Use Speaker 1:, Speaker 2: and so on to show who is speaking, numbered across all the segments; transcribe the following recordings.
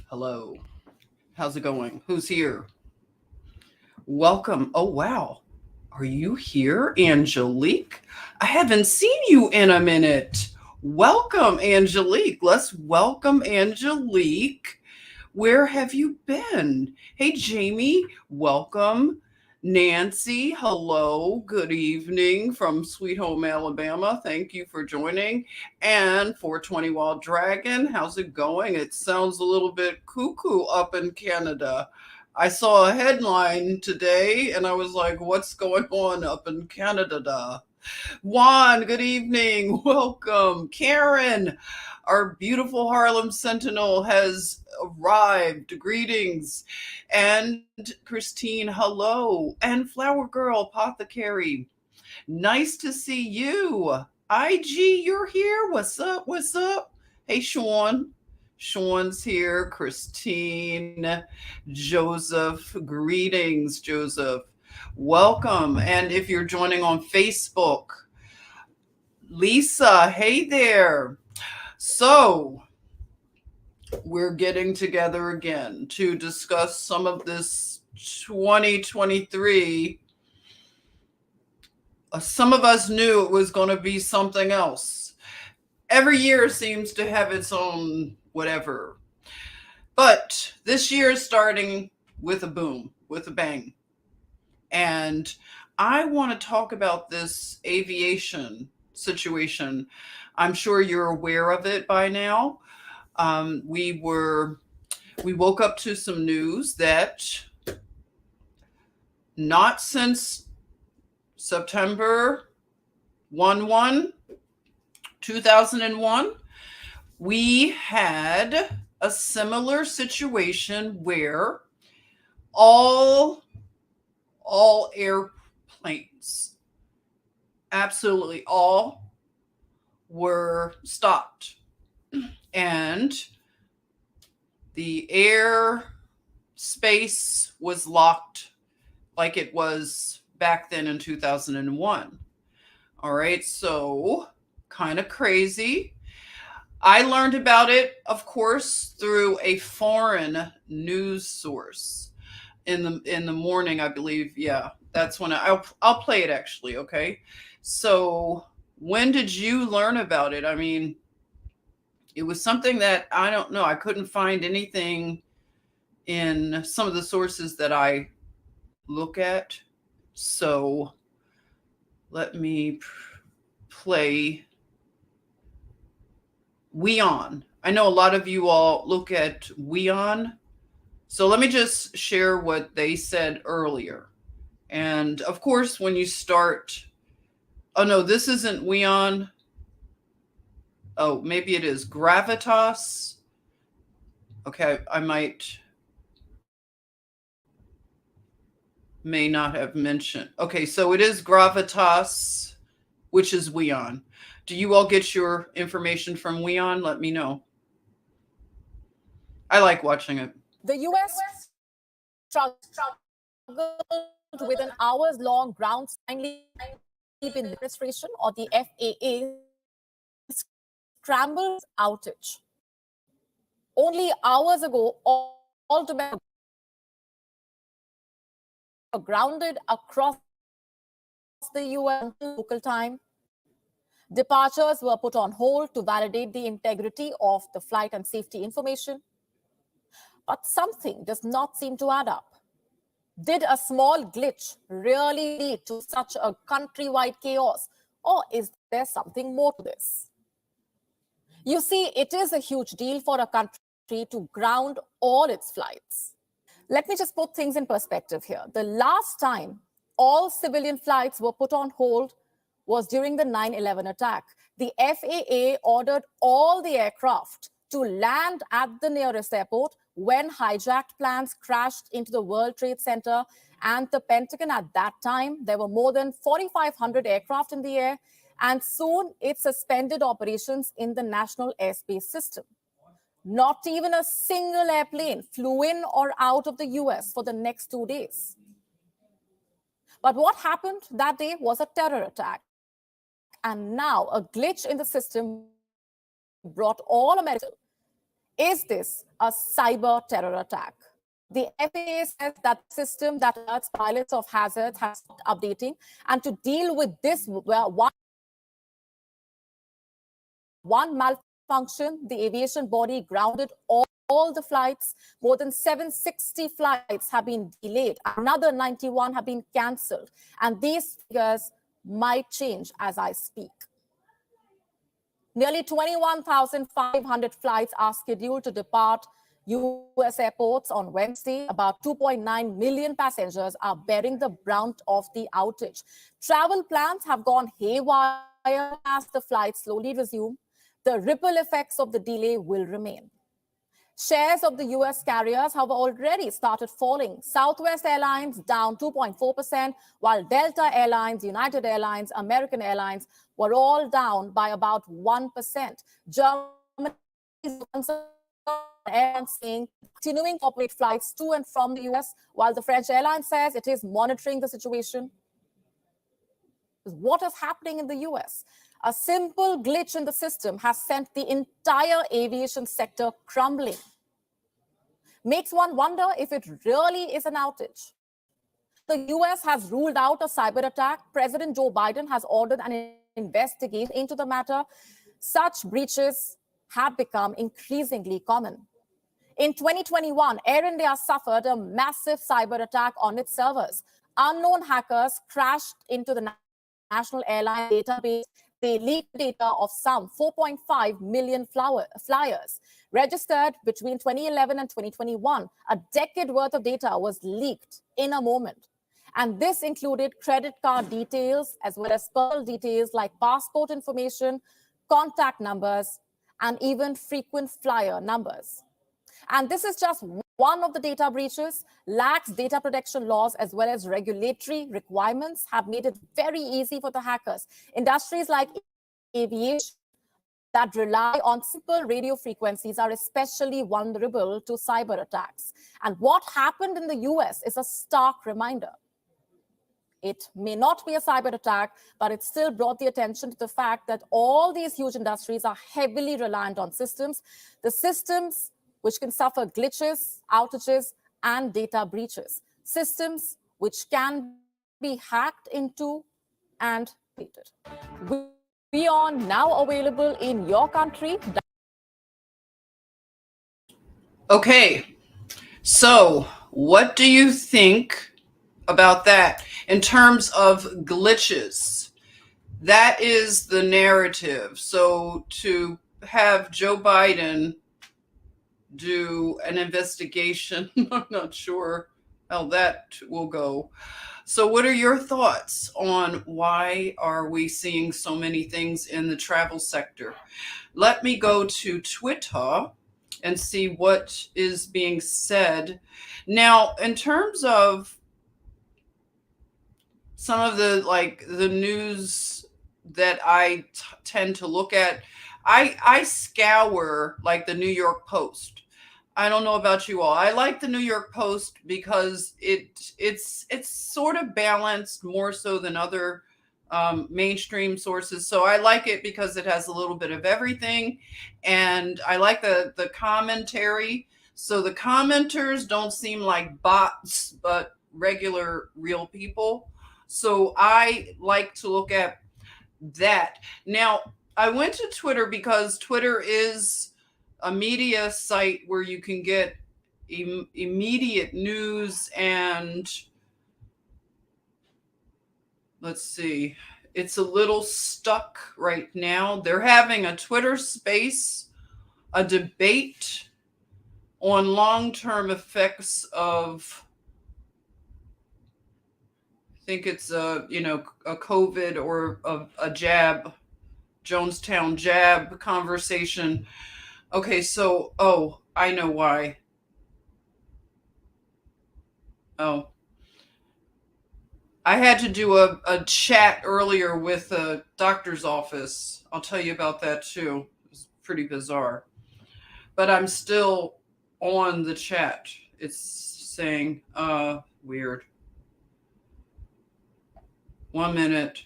Speaker 1: Hello. How's it going? Who's here? Welcome. Oh, wow. Are you here, Angelique? I haven't seen you in a minute. Welcome, Angelique. Let's welcome Angelique. Where have you been? Hey, Jamie, welcome. Nancy, hello. Good evening from Sweet Home, Alabama. Thank you for joining. And 420 Wild Dragon, how's it going? It sounds a little bit cuckoo up in Canada. I saw a headline today and I was like, what's going on up in Canada? Juan, good evening. Welcome. Karen, our beautiful Harlem Sentinel has arrived. Greetings. And Christine, hello. And Flower Girl, Apothecary, nice to see you. IG, you're here. What's up? What's up? Hey, Sean. Sean's here. Christine, Joseph. Greetings, Joseph. Welcome. And if you're joining on Facebook, Lisa, hey there. So, we're getting together again to discuss some of this 2023. Some of us knew it was going to be something else. Every year seems to have its own whatever. But this year is starting with a boom, with a bang. And I want to talk about this aviation situation. I'm sure you're aware of it by now. We woke up to some news that not since September 1, 2001, we had a similar situation where all airplanes, absolutely all, were stopped. And the air space was locked like it was back then in 2001. All right, so kind of crazy. I learned about it, of course, through a foreign news source in the morning, I believe. Yeah, that's when I'll play it actually. Okay, so when did you learn about it? I mean, it was something that I don't know. I couldn't find anything in some of the sources that I look at. So let me play WION. I know a lot of you all look at WION. So let me just share what they said earlier. And of course, when you start, oh no, this isn't WION. Oh, maybe it is Gravitas. Okay, I may not have mentioned. Okay, so it is Gravitas, which is WION. Do you all get your information from WION? Let me know. I like watching it.
Speaker 2: The U.S. struggled with an hours-long ground finally been the administration or the FAA scrambled outage. Only hours ago, all domestic were grounded across the US local time. Departures were put on hold to validate the integrity of the flight and safety information. But something does not seem to add up. Did a small glitch really lead to such a countrywide chaos, or is there something more to this? You see, it is a huge deal for a country to ground all its flights. Let me just put things in perspective here. The last time all civilian flights were put on hold was during the 9/11 attack. The FAA ordered all the aircraft to land at the nearest airport when hijacked planes crashed into the World Trade Center and the Pentagon. At that time, there were more than 4,500 aircraft in the air, and soon it suspended operations in the national airspace system. Not even a single airplane flew in or out of the US for the next 2 days. But what happened that day was a terror attack. And now a glitch in the system brought all Americans. Is this a cyber terror attack? The FAA says that the system that alerts pilots of hazards has stopped updating. And to deal with this one malfunction, the aviation body grounded all the flights. More than 760 flights have been delayed. Another 91 have been cancelled. And these figures might change as I speak. Nearly 21,500 flights are scheduled to depart US airports on Wednesday. About 2.9 million passengers are bearing the brunt of the outage. Travel plans have gone haywire as the flights slowly resume. The ripple effects of the delay will remain. Shares of the US carriers have already started falling. Southwest Airlines down 2.4%, while Delta Airlines, United Airlines, American Airlines were all down by about 1%. Germany Airlines saying continuing to operate flights to and from the US, while the French airline says it is monitoring the situation. What is happening in the US? A simple glitch in the system has sent the entire aviation sector crumbling. Makes one wonder if it really is an outage. The US has ruled out a cyber attack. President Joe Biden has ordered an investigation into the matter. Such breaches have become increasingly common. In 2021, Air India suffered a massive cyber attack on its servers. Unknown hackers crashed into the national airline database. They leaked data of some 4.5 million flyers registered between 2011 and 2021. A decade worth of data was leaked in a moment. And this included credit card details as well as personal details like passport information, contact numbers, and even frequent flyer numbers. And this is just one of the data breaches. Lax data protection laws as well as regulatory requirements have made it very easy for the hackers. Industries like aviation that rely on simple radio frequencies are especially vulnerable to cyber attacks. And what happened in the US is a stark reminder. It may not be a cyber attack, but it still brought the attention to the fact that all these huge industries are heavily reliant on systems. The systems which can suffer glitches, outages, and data breaches. Systems which can be hacked into and deleted. We are now available in your country.
Speaker 1: Okay, so what do you think about that in terms of glitches? That is the narrative. So to have Joe Biden do an investigation, I'm not sure how that will go. So what are your thoughts on why are we seeing so many things in the travel sector? Let me go to Twitter and see what is being said. Now, in terms of some of the news that I tend to look at, I scour like the New York Post. I don't know about you all. I like the New York Post because it's sort of balanced more so than other mainstream sources. So I like it because it has a little bit of everything. And I like the commentary. So the commenters don't seem like bots, but regular real people. So I like to look at that. Now, I went to Twitter because Twitter is a media site where you can get immediate news. And let's see, it's a little stuck right now. They're having a Twitter space, a debate on long-term effects of, I think it's a COVID or a jab, Jonestown jab conversation. Okay, so, I know why. Oh, I had to do a chat earlier with a doctor's office. I'll tell you about that too. It's pretty bizarre. But I'm still on the chat. It's saying, weird. 1 minute.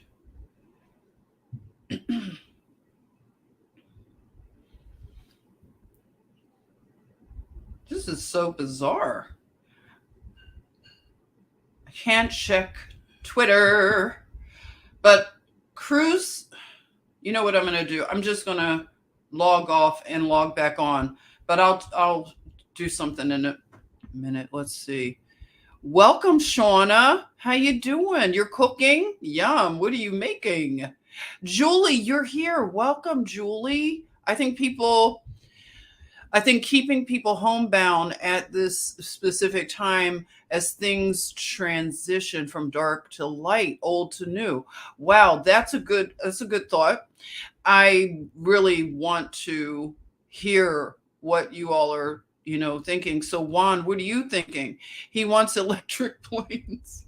Speaker 1: This is so bizarre. I can't check Twitter. But Cruz, you know what I'm going to do? I'm just going to log off and log back on. But I'll do something in a minute. Let's see. Welcome, Shauna. How you doing? You're cooking? Yum. What are you making? Julie, you're here. Welcome, Julie. I think keeping people homebound at this specific time as things transition from dark to light, old to new. Wow, that's a good thought. I really want to hear what you all are, thinking. So Juan, what are you thinking? He wants electric planes.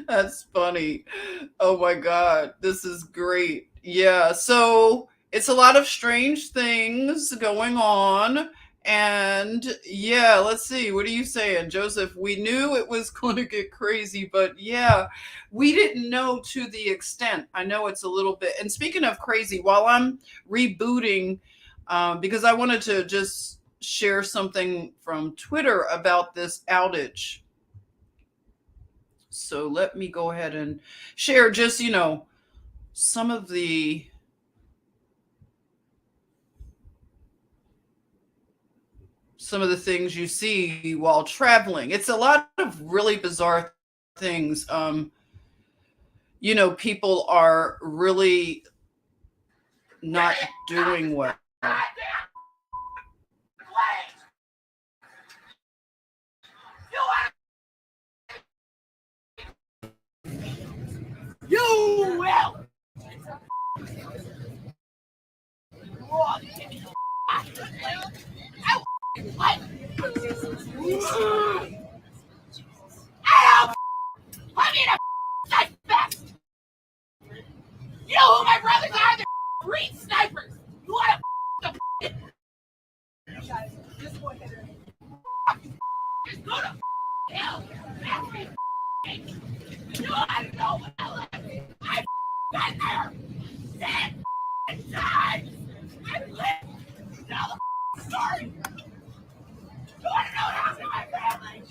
Speaker 1: That's funny. Oh my God, this is great. Yeah, so it's a lot of strange things going on. And yeah, let's see. What are you saying, Joseph? We knew it was going to get crazy, but yeah, we didn't know to the extent. I know it's a little bit. And speaking of crazy, while I'm rebooting, because I wanted to just share something from Twitter about this outage. So let me go ahead and share just, some of the things you see while traveling. It's a lot of really bizarre things. People are really not doing well.
Speaker 3: You will. I mean, a best. You know who my brothers are? They're green snipers. You want to just go to hell. You want to know what I've been there 10 times. I've lived. You know the story. You want to know what happened to my family?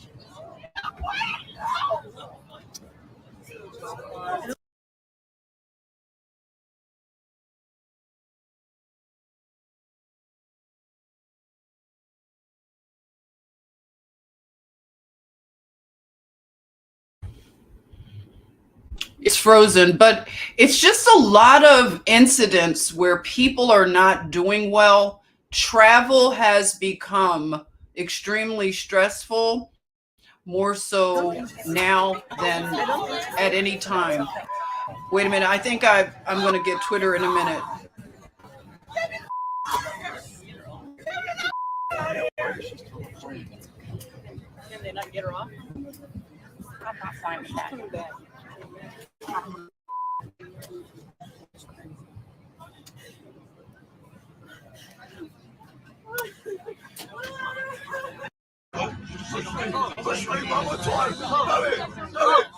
Speaker 1: It's frozen, but it's just a lot of incidents where people are not doing well. Travel has become extremely stressful, more so now than at any time. Wait a minute. I think I'm going to get Twitter in a minute.
Speaker 3: Can they not get her off? I'm not fine with that.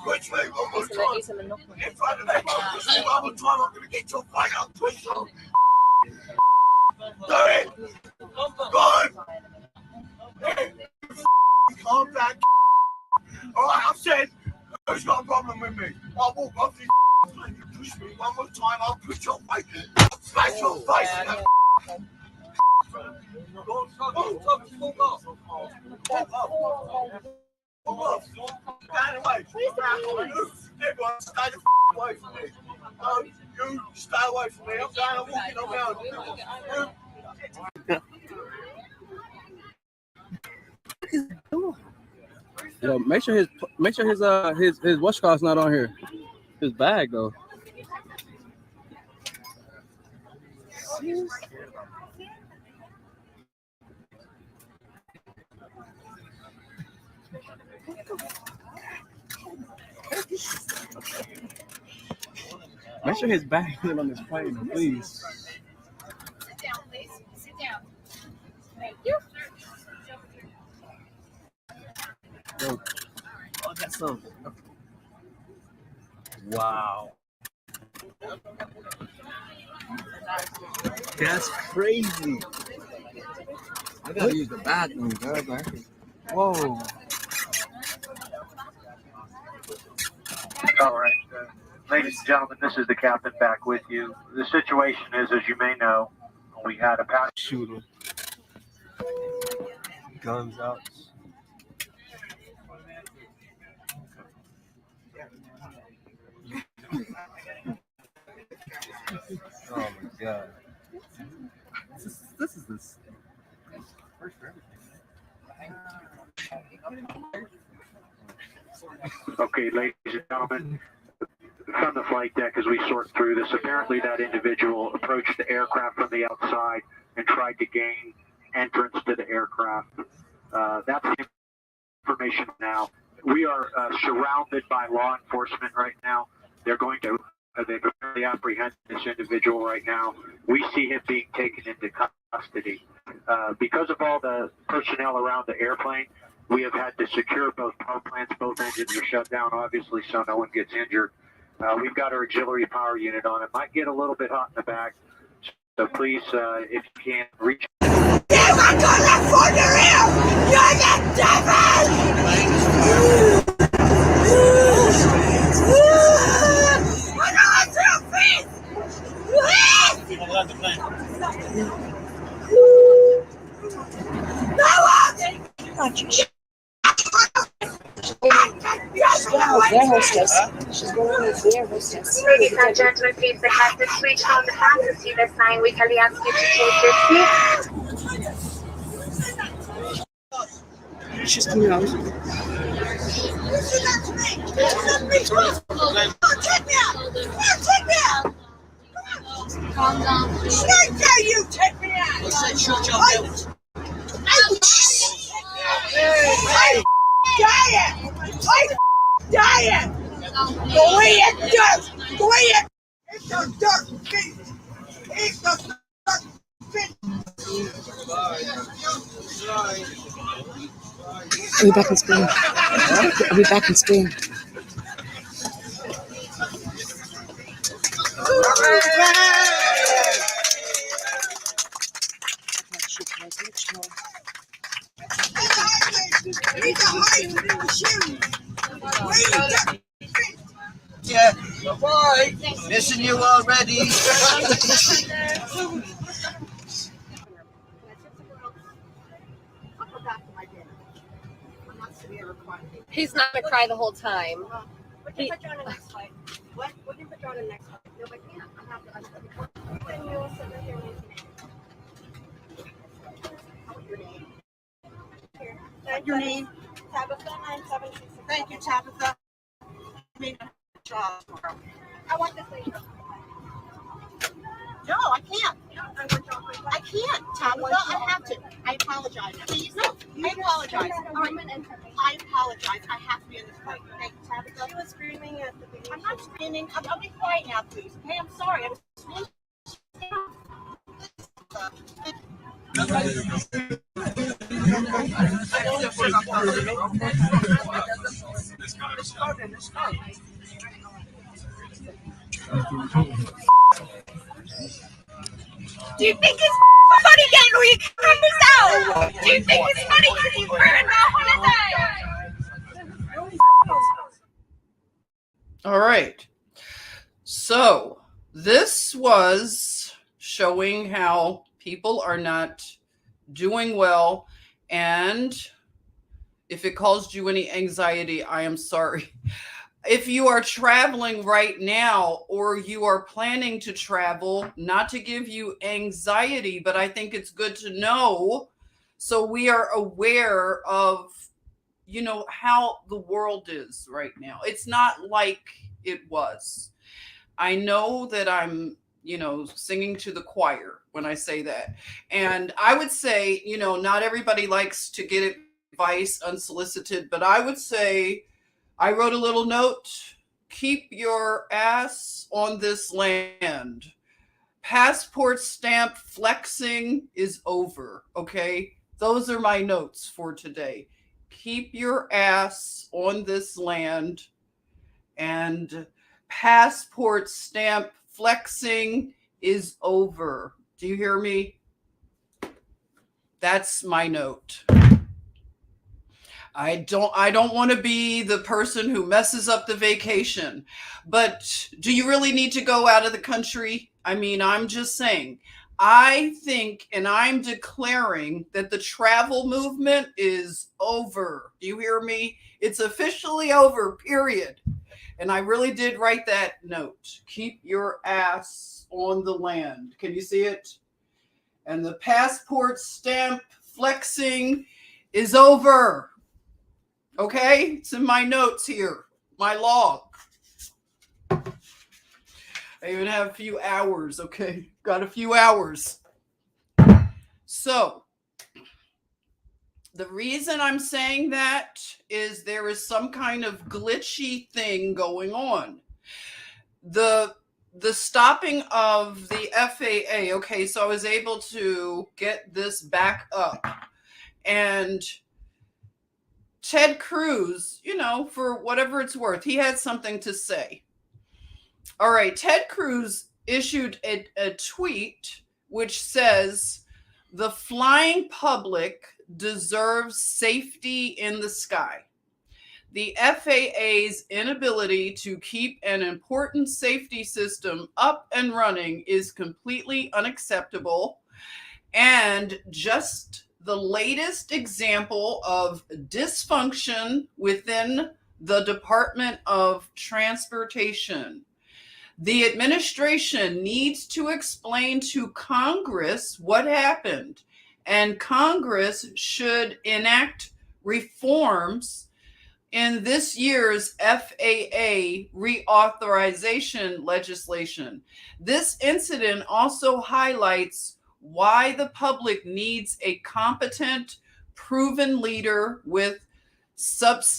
Speaker 3: Twitch me one more time. In front of me, twitch me one more time. I'm gonna get your fight. I'll twitch you. Do it. Good. Hey, calm down. All right, I've said. Who's got a problem with me? I'll walk off this. You push me one more time. I'll push your face. I'll smash your face. Stand away. Everyone, stay the away from me. No, you stay away from me. I'm walking around.
Speaker 4: Yo, make sure his watch card's not on here. His bag though. Make sure his bag isn't on this plane, please.
Speaker 5: Sit down, please. Sit down. Thank you.
Speaker 4: Yo. Oh, that's some. Wow. That's crazy. I gotta use the bathroom, guys. Whoa.
Speaker 6: All right. Ladies and gentlemen, this is the captain back with you. The situation is, as you may know, we had a passenger
Speaker 4: Shooter. Guns out. Oh my God. This is this. First for everything.
Speaker 6: Okay, ladies and gentlemen, from the flight deck as we sort through this, apparently that individual approached the aircraft from the outside and tried to gain entrance to the aircraft. That's the information now. We are surrounded by law enforcement right now. They're going to they apprehend this individual right now. We see him being taken into custody. Because of all the personnel around the airplane, we have had to secure both power plants. Both engines are shut down, obviously, so no one gets injured. We've got our auxiliary power unit on. It might get a little bit hot in the back, so please, if you can, reach.
Speaker 3: You are gonna for your ear! You're the devil! I'm gonna let your feet! No one!
Speaker 7: Their hostess. She's going with their hostess.
Speaker 8: Ladies and gentlemen, please the captain switch on the fantasy this time. We kindly ask you to take your seat.
Speaker 7: She's coming out.
Speaker 3: Take me out! Take me out!
Speaker 5: Calm down, please.
Speaker 3: I tell you, take me out! I'm dying! Dying! Go eat dirt! Go eat! Eat the dirt feet! Eat the dirt feet!
Speaker 7: Are we back in Spain? Are we back in Spain?
Speaker 9: Yeah. Bye. Missing you already.
Speaker 5: He's not gonna cry the whole time.
Speaker 10: We can put you on the next flight. What? We can put you on the next flight. No, I can't. I have to. Then you will sit right here and wait for me. Here. And your name? Tabitha 9766. Thank you, Tabitha. I want this lady. No, I can't. I can't, Tabitha. I have to. I apologize. Please, no. I apologize. All right. I apologize. I have to be in this fight. Thank you, Tabitha. She was screaming at the beginning. I'm not screaming. I'll be quiet now, please. Hey, I'm sorry. I'm screaming.
Speaker 9: Let's go then. Let's go.
Speaker 3: Do you think it's funny getting where you from this out? Do you think it's funny getting burned off on a day?
Speaker 1: All right. So this was showing how people are not doing well. And if it caused you any anxiety, I am sorry. If you are traveling right now or you are planning to travel, not to give you anxiety, but I think it's good to know so we are aware of, you know, how the world is right now. It's not like it was. I know that I'm, you know, singing to the choir when I say that. And I would say, you know, not everybody likes to get advice unsolicited, but I would say, I wrote a little note, keep your ass on this land. Passport stamp flexing is over, okay? Those are my notes for today. Keep your ass on this land, and passport stamp flexing is over. Do you hear me? That's my note. I don't want to be the person who messes up the vacation, but do you really need to go out of the country? I mean, I'm just saying, I think, and I'm declaring that the travel movement is over. Do you hear me? It's officially over, period. And I really did write that note. Keep your ass on the land. Can you see it? And the passport stamp flexing is over. Okay, it's in my notes here, my log. I even have a few hours, okay? Got a few hours. So, the reason I'm saying that is there is some kind of glitchy thing going on. The stopping of the FAA, okay, so I was able to get this back up. And Ted Cruz, you know, for whatever it's worth, he had something to say. All right, Ted Cruz issued a tweet which says, the flying public deserves safety in the sky. The FAA's inability to keep an important safety system up and running is completely unacceptable and just the latest example of dysfunction within the Department of Transportation. The administration needs to explain to Congress what happened, and Congress should enact reforms in this year's FAA reauthorization legislation. This incident also highlights why the public needs a competent, proven leader with substantive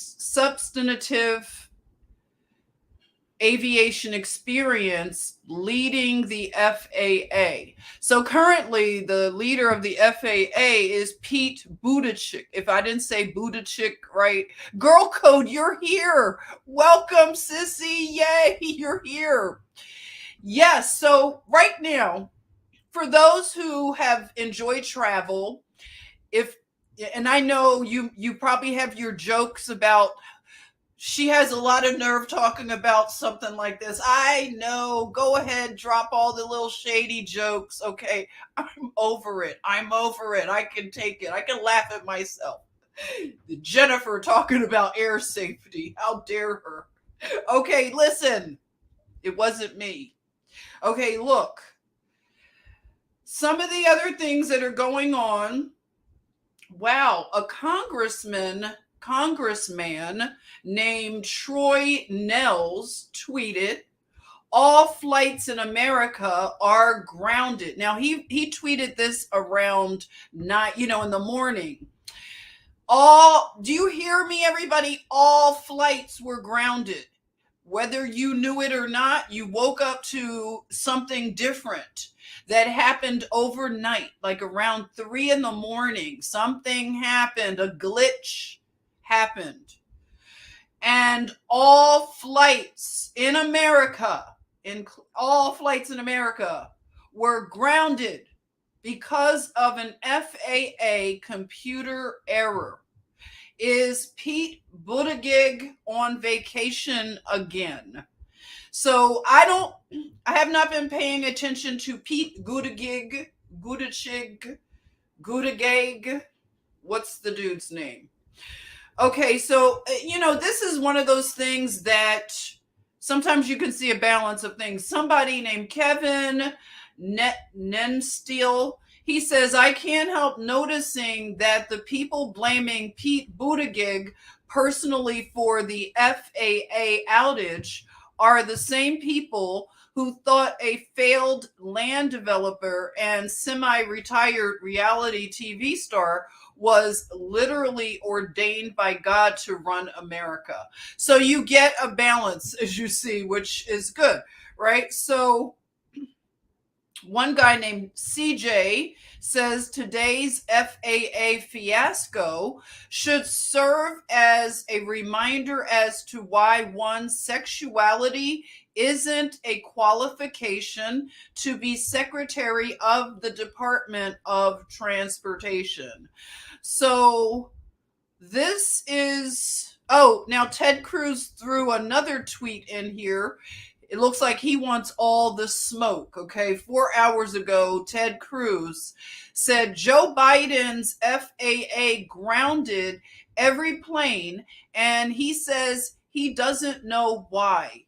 Speaker 1: aviation experience leading the FAA. So currently the leader of the FAA is Pete Buttigieg. If I didn't say Buttigieg right, Girl Code, you're here. Welcome, sissy. Yay, you're here. Yes, so right now, for those who have enjoyed travel, and I know you probably have your jokes about, she has a lot of nerve talking about something like this. I know. Go ahead, drop all the little shady jokes. Okay, I'm over it. I can take it. I can laugh at myself. Jennifer talking about air safety. How dare her? Okay, listen. It wasn't me. Okay, look. Some of the other things that are going on. Wow, a congressman named Troy Nehls tweeted, all flights in America are grounded. Now he tweeted this around 9, in the morning. Do you hear me, everybody? All flights were grounded. Whether you knew it or not, you woke up to something different that happened overnight, like around 3 a.m. Something happened, a glitch happened. and all flights in America, were grounded because of an FAA computer error. Is Pete Buttigieg on vacation again? So I have not been paying attention to Pete Buttigieg. What's the dude's name? Okay, so, this is one of those things that sometimes you can see a balance of things. Somebody named Kevin Nensteel, he says, I can't help noticing that the people blaming Pete Buttigieg personally for the FAA outage are the same people who thought a failed land developer and semi-retired reality TV star was literally ordained by God to run America. So you get a balance, as you see, which is good, right? So one guy named CJ says today's FAA fiasco should serve as a reminder as to why one's sexuality isn't a qualification to be Secretary of the Department of Transportation. So this is, now Ted Cruz threw another tweet in here. It looks like he wants all the smoke, okay? 4 hours ago, Ted Cruz said Joe Biden's FAA grounded every plane, and he says he doesn't know why.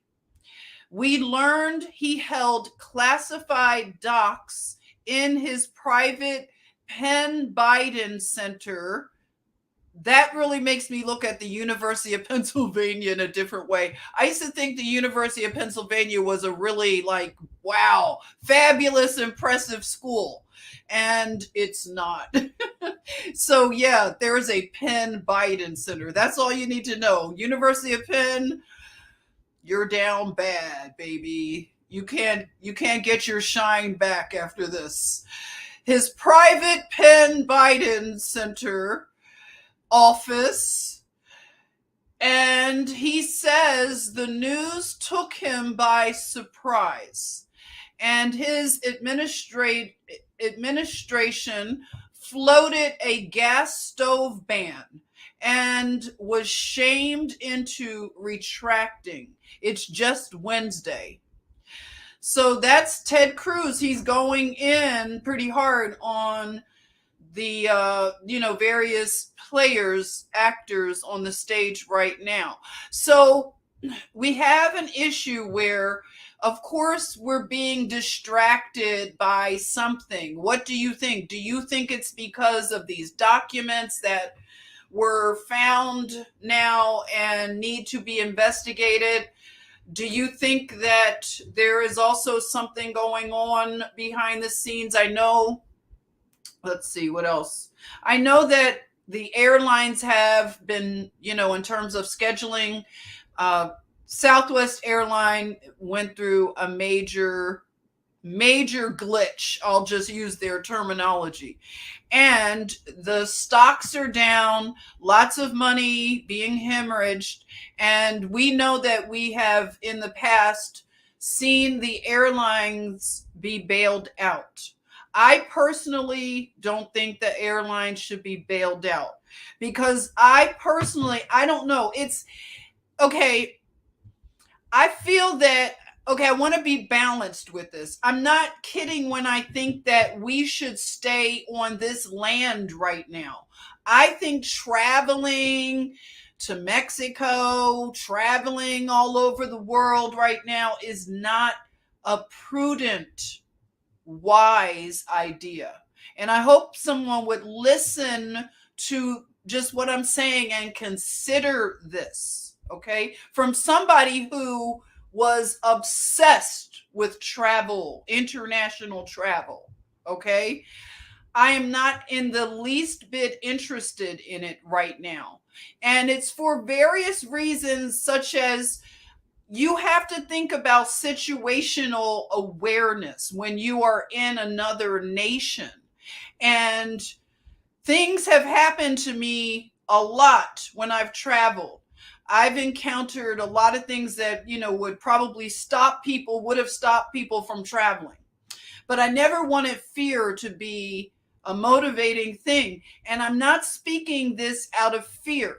Speaker 1: We learned he held classified docs in his private Penn Biden Center. That really makes me look at the University of Pennsylvania in a different way. I used to think the University of Pennsylvania was a really wow, fabulous, impressive school. And it's not. So yeah, there's a Penn Biden Center. That's all you need to know. University of Penn, you're down bad, baby. You can't get your shine back after this. His private Penn Biden Center office, and he says the news took him by surprise, and his administration floated a gas stove ban and was shamed into retracting. It's just Wednesday. So that's Ted Cruz. He's going in pretty hard on the various players, actors on the stage right now. So we have an issue where, of course, we're being distracted by something. What do you think? Do you think it's because of these documents that were found now and need to be investigated? Do you think that there is also something going on behind the scenes? I know, let's see, what else? I know that the airlines have been, in terms of scheduling, Southwest Airline went through a major glitch. I'll just use their terminology. And the stocks are down, lots of money being hemorrhaged. And we know that we have in the past seen the airlines be bailed out. I personally don't think the airlines should be bailed out because I don't know. It's okay. I feel that, I want to be balanced with this. I'm not kidding when I think that we should stay on this land right now. I think traveling to Mexico, traveling all over the world right now is not a prudent, wise idea. And I hope someone would listen to just what I'm saying and consider this, okay? From somebody who was obsessed with travel, international travel, okay? I am not in the least bit interested in it right now. And it's for various reasons, such as you have to think about situational awareness when you are in another nation. And things have happened to me a lot when I've traveled. I've encountered a lot of things that, would probably would have stopped people from traveling. But I never wanted fear to be a motivating thing. And I'm not speaking this out of fear.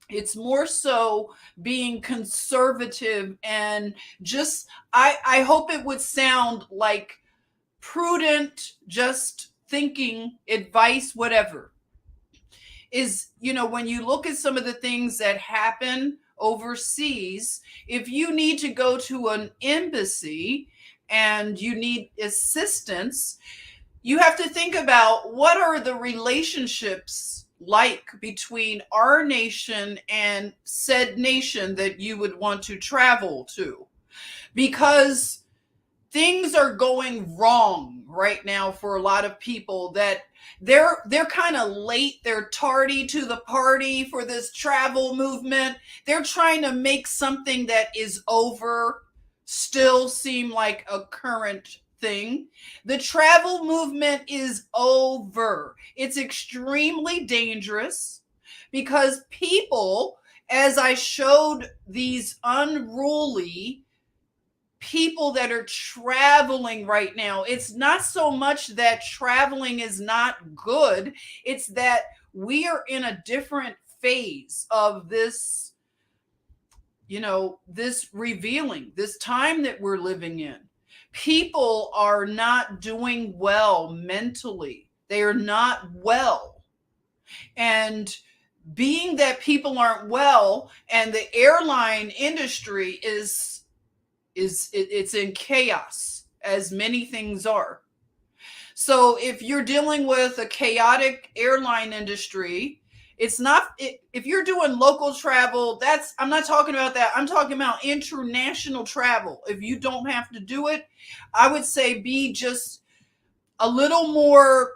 Speaker 1: It's more so being conservative and just, I hope it would sound like prudent, just thinking, advice, whatever. Is, when you look at some of the things that happen overseas, if you need to go to an embassy and you need assistance, you have to think about what are the relationships like between our nation and said nation that you would want to travel to, because things are going wrong right now for a lot of people that they're kind of late, they're tardy to the party for this travel movement. They're trying to make something that is over still seem like a current thing. The travel movement is over. It's extremely dangerous because people, as I showed these unruly people that are traveling right now, it's not so much that traveling is not good. It's that we are in a different phase of this, this revealing, this time that we're living in. People are not doing well mentally. They are not well. And being that people aren't well and the airline industry it's in chaos, as many things are. So if you're dealing with a chaotic airline industry, it's not, if you're doing local travel, I'm not talking about that. I'm talking about international travel. If you don't have to do it, I would say be just a little more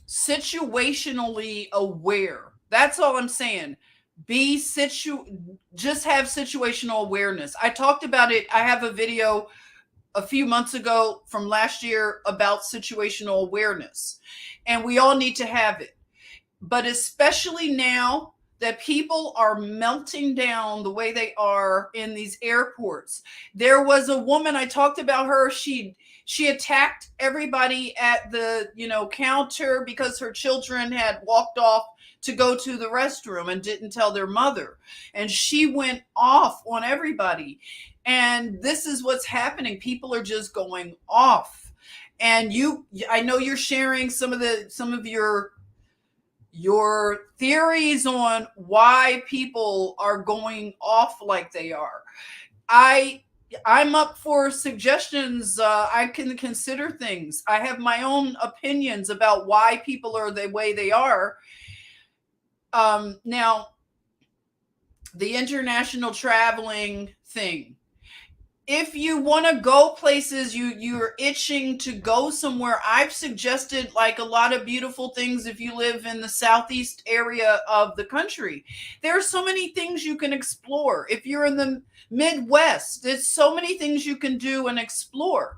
Speaker 1: situationally aware. That's all I'm saying. Just have situational awareness. I talked about it. I have a video a few months ago from last year about situational awareness, and we all need to have it. But especially now that people are melting down the way they are in these airports. There was a woman, I talked about her. She attacked everybody at the, counter because her children had walked off to go to the restroom and didn't tell their mother. And she went off on everybody. And this is what's happening. People are just going off. And I know you're sharing some of your theories on why people are going off like they are. I'm up for suggestions. I can consider things. I have my own opinions about why people are the way they are. Now, the international traveling thing. If you want to go places, you're itching to go somewhere, I've suggested like a lot of beautiful things if you live in the southeast area of the country. There are so many things you can explore. If you're in the Midwest, there's so many things you can do and explore.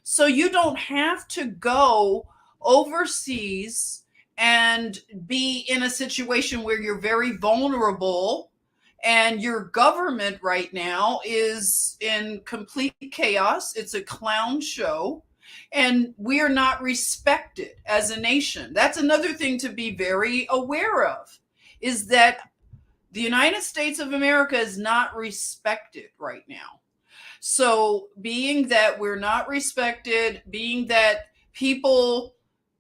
Speaker 1: So you don't have to go overseas and be in a situation where you're very vulnerable. And your government right now is in complete chaos. It's a clown show. And we are not respected as a nation. That's another thing to be very aware of, is that the United States of America is not respected right now. So being that we're not respected, being that people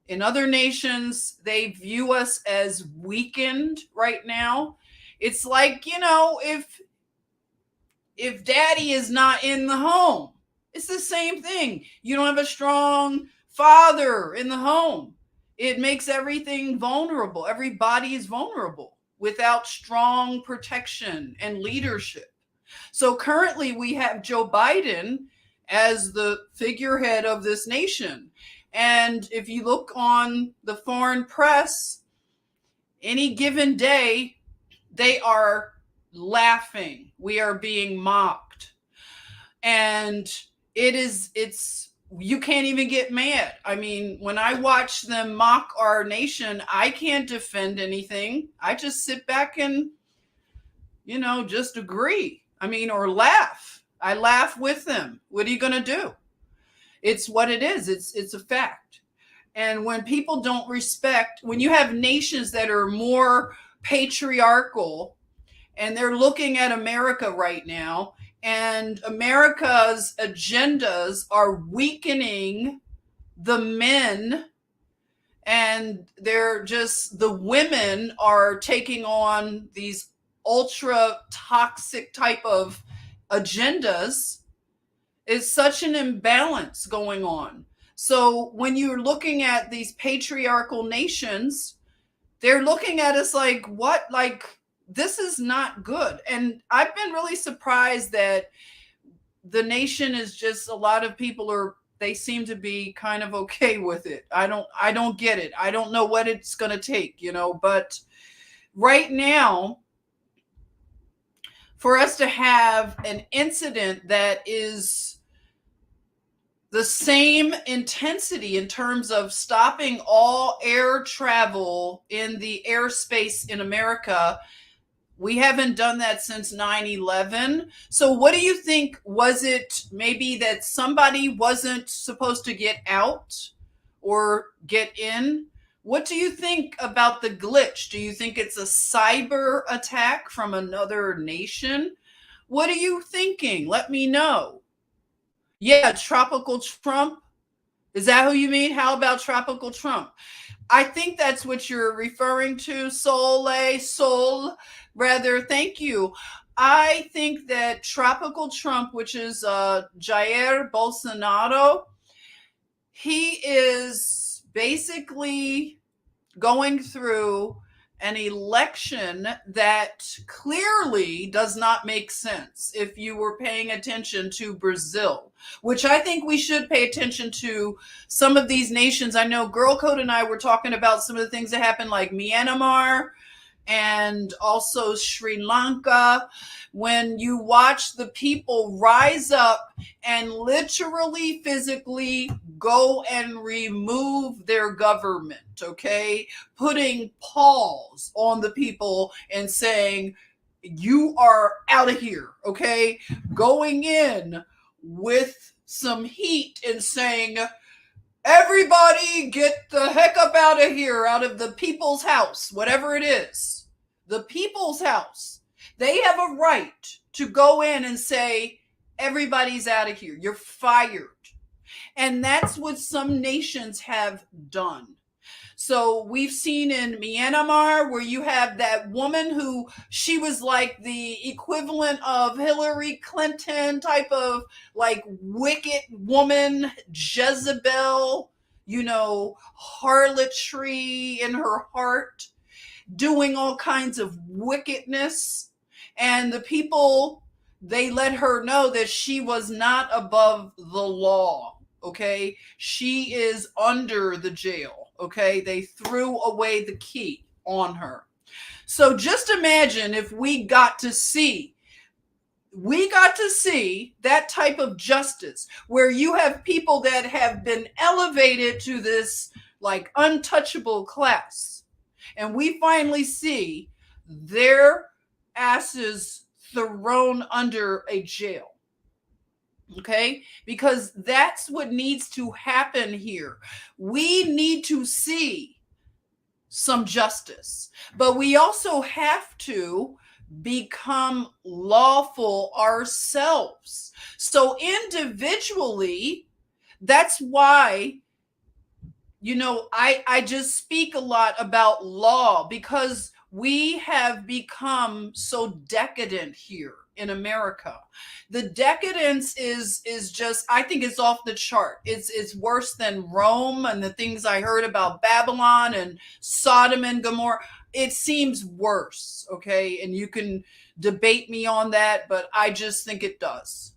Speaker 1: in other nations, they view us as weakened right now. It's like, if daddy is not in the home, it's the same thing. You don't have a strong father in the home. It makes everything vulnerable. Everybody is vulnerable without strong protection and leadership. So currently we have Joe Biden as the figurehead of this nation. And if you look on the foreign press, any given day, they are laughing. We are being mocked. And you can't even get mad. I mean, when I watch them mock our nation, I can't defend anything. I just sit back and just agree. I mean, or laugh. I laugh with them. What are you going to do? It's what it is. It's a fact. And when people don't respect, when you have nations that are more patriarchal and they're looking at America right now, and America's agendas are weakening the men, and the women are taking on these ultra toxic type of agendas, is such an imbalance going on. So when you're looking at these patriarchal nations, they're looking at us like, what? Like, this is not good. And I've been really surprised that the nation is just, a lot of people they seem to be kind of okay with it. I don't get it. I don't know what it's going to take, but right now, for us to have an incident that is the same intensity in terms of stopping all air travel in the airspace in America, we haven't done that since 9/11. So what do you think? Was it maybe that somebody wasn't supposed to get out or get in? What do you think about the glitch? Do you think it's a cyber attack from another nation? What are you thinking? Let me know. Yeah, Tropical Trump. Is that who you mean? How about Tropical Trump? I think that's what you're referring to, Soul, rather. Thank you. I think that Tropical Trump, which is Jair Bolsonaro, he is basically going through an election that clearly does not make sense if you were paying attention to Brazil, which I think we should pay attention to some of these nations. I know Girl Code and I were talking about some of the things that happened, like Myanmar and also Sri Lanka. When you watch the people rise up and literally physically go and remove their government, okay? Putting paws on the people and saying, you are out of here, okay? Going in with some heat and saying, everybody get the heck up out of here, out of the people's house, whatever it is. The people's house. They have a right to go in and say, everybody's out of here. You're fired. And that's what some nations have done. So we've seen in Myanmar where you have that woman who, she was like the equivalent of Hillary Clinton type of like wicked woman, Jezebel, harlotry in her heart, doing all kinds of wickedness. And the people, they let her know that she was not above the law, okay? She is under the jail, okay? They threw away the key on her. So just imagine if we got to see that type of justice where you have people that have been elevated to this like untouchable class, and we finally see their asses thrown under a jail. Okay? Because that's what needs to happen here. We need to see some justice, but we also have to become lawful ourselves. So individually, that's why, I just speak a lot about law, because we have become so decadent here in America. The decadence is just, I think it's off the chart. It's worse than Rome and the things I heard about Babylon and Sodom and Gomorrah. It seems worse, okay? And you can debate me on that, but I just think it does.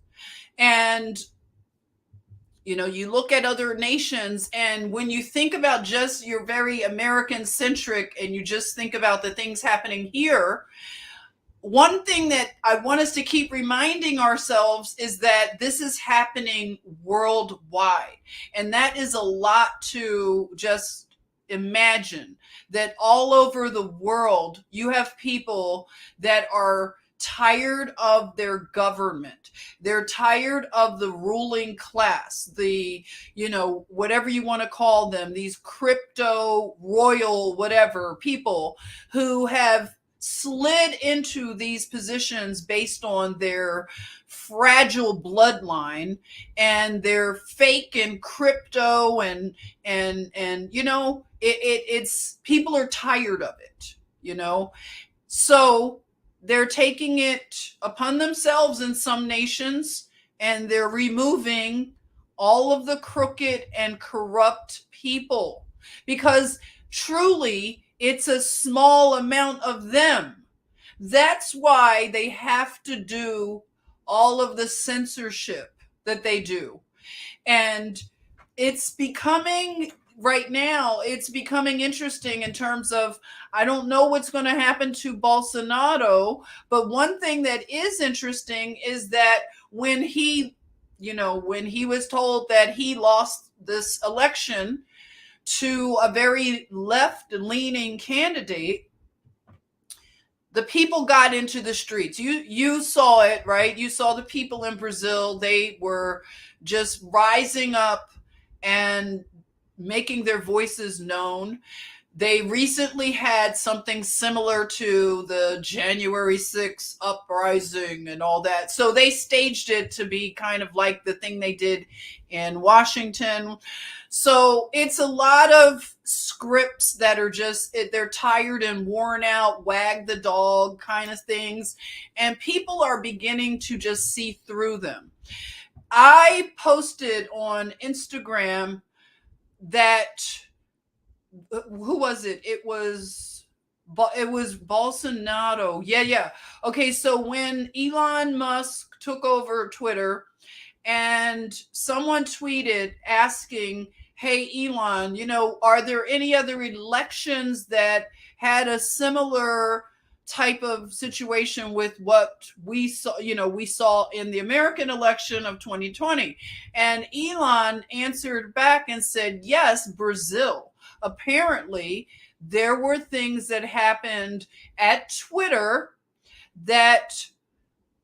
Speaker 1: And you look at other nations, and when you think about just you're very American centric and you just think about the things happening here, one thing that I want us to keep reminding ourselves is that this is happening worldwide. And that is a lot to just imagine, that all over the world, you have people that are tired of their government. They're tired of the ruling class, the, whatever you want to call them, these crypto royal, whatever people who have slid into these positions based on their fragile bloodline and their fake and crypto and it's people are tired of it, so they're taking it upon themselves in some nations, and they're removing all of the crooked and corrupt people, because truly it's a small amount of them. That's why they have to do all of the censorship that they do. And it's becoming interesting in terms of, I don't know what's going to happen to Bolsonaro, but one thing that is interesting is that when he was told that he lost this election to a very left-leaning candidate, the people got into the streets. You saw it, right? You saw the people in Brazil. They were just rising up and making their voices known. They recently had something similar to the January 6th uprising and all that. So they staged it to be kind of like the thing they did in Washington. So it's a lot of scripts that are just, they're tired and worn out, wag the dog kind of things. And people are beginning to just see through them. I posted on Instagram that, who was it? It was Bolsonaro. Yeah. Okay, so when Elon Musk took over Twitter, and someone tweeted asking, hey, Elon, are there any other elections that had a similar type of situation with what we saw in the American election of 2020? And Elon answered back and said, yes, Brazil. Apparently, there were things that happened at Twitter that,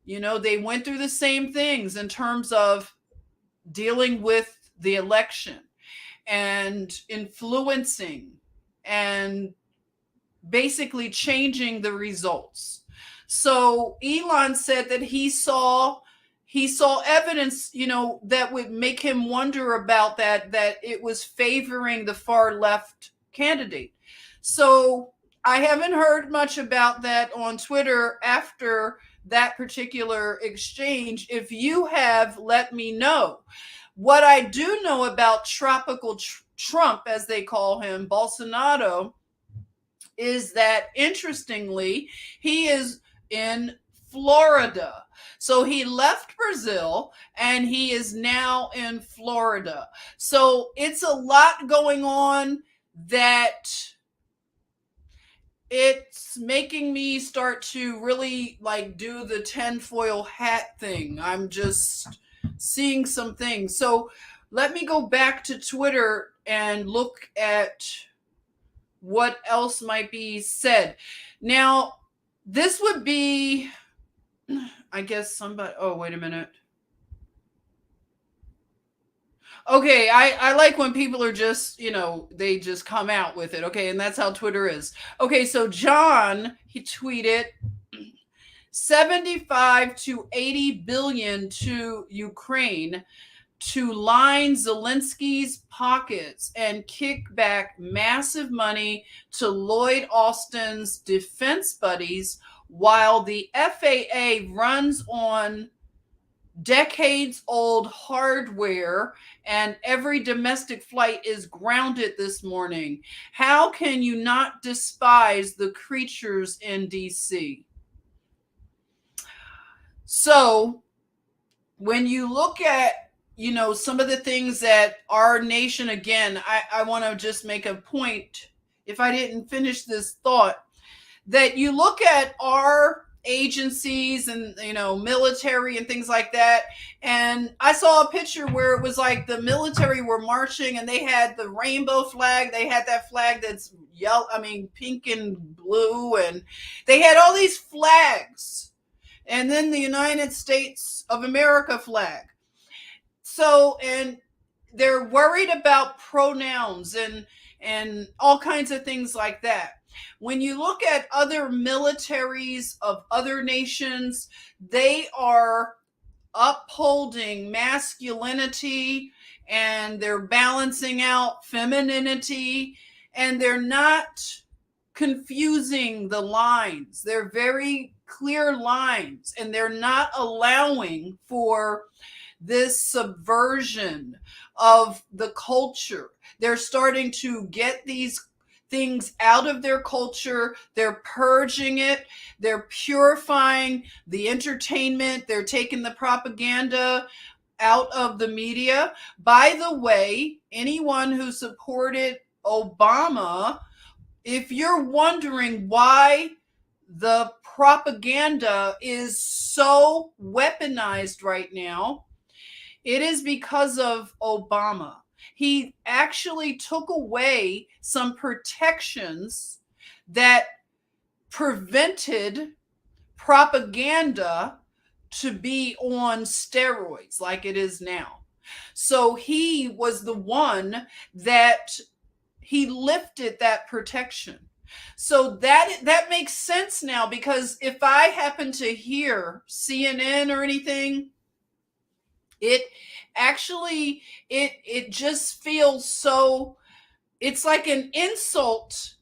Speaker 1: they went through the same things in terms of dealing with the election and influencing and basically changing the results. So Elon said that he saw evidence, that would make him wonder about that it was favoring the far left candidate. So I haven't heard much about that on Twitter after that particular exchange. If you have, let me know. What I do know about Tropical Trump, as they call him, Bolsonaro, is that interestingly, he is in Florida. So he left Brazil and he is now in Florida. So it's a lot going on that it's making me start to really do the tinfoil hat thing. I'm just seeing some things. So let me go back to Twitter and look at what else might be said. Now, this would be, I guess somebody, oh, wait a minute. Okay, I like when people are just, they just come out with it. Okay, and that's how Twitter is. Okay, so John, he tweeted 75 to 80 billion to Ukraine to line Zelensky's pockets and kick back massive money to Lloyd Austin's defense buddies, while the FAA runs on decades-old hardware and every domestic flight is grounded this morning. How can you not despise the creatures in DC? So when you look at, some of the things that our nation, again, I want to just make a point, if I didn't finish this thought, that you look at our agencies and, military and things like that. And I saw a picture where it was like the military were marching and they had the rainbow flag. They had that flag that's pink and blue. And they had all these flags. and then the United States of America flag. So, and they're worried about pronouns and all kinds of things like that. When you look at other militaries of other nations, they are upholding masculinity and they're balancing out femininity, and they're not confusing the lines. They're very clear lines, and they're not allowing for this subversion of the culture. They're starting to get these things out of their culture. They're purging it. They're purifying the entertainment. They're taking the propaganda out of the media. By the way, anyone who supported Obama, if you're wondering why the propaganda is so weaponized right now, it is because of Obama. He actually took away some protections that prevented propaganda to be on steroids like it is now. So he was the one that he lifted that protection. So that makes sense now, because if I happen to hear CNN or anything, it actually, it just feels so, it's like an insult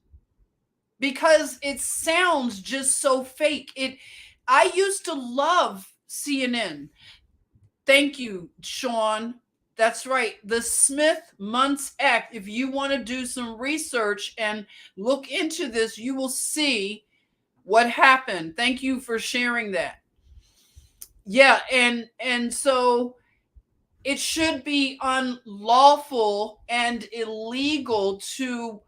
Speaker 1: because it sounds just so fake. I used to love CNN. Thank you, Sean. That's right. The Smith-Muntz Act. If you want to do some research and look into this, you will see what happened. Thank you for sharing that. Yeah, and so it should be unlawful and illegal to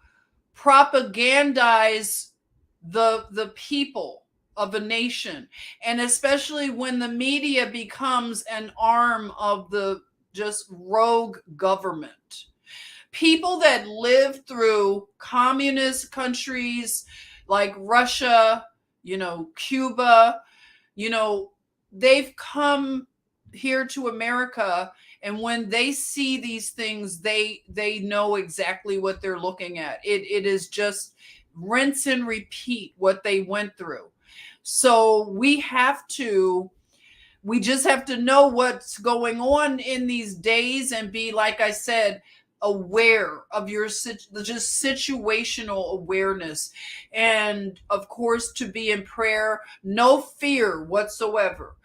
Speaker 1: propagandize the people of a nation, and especially when the media becomes an arm of the just rogue government. People that live through communist countries like Russia, Cuba, they've come here to America, and when they see these things, they know exactly what they're looking at. It is just rinse and repeat what they went through. So we just have to know what's going on in these days and be, like I said, aware of your just situational awareness, and of course to be in prayer, no fear whatsoever.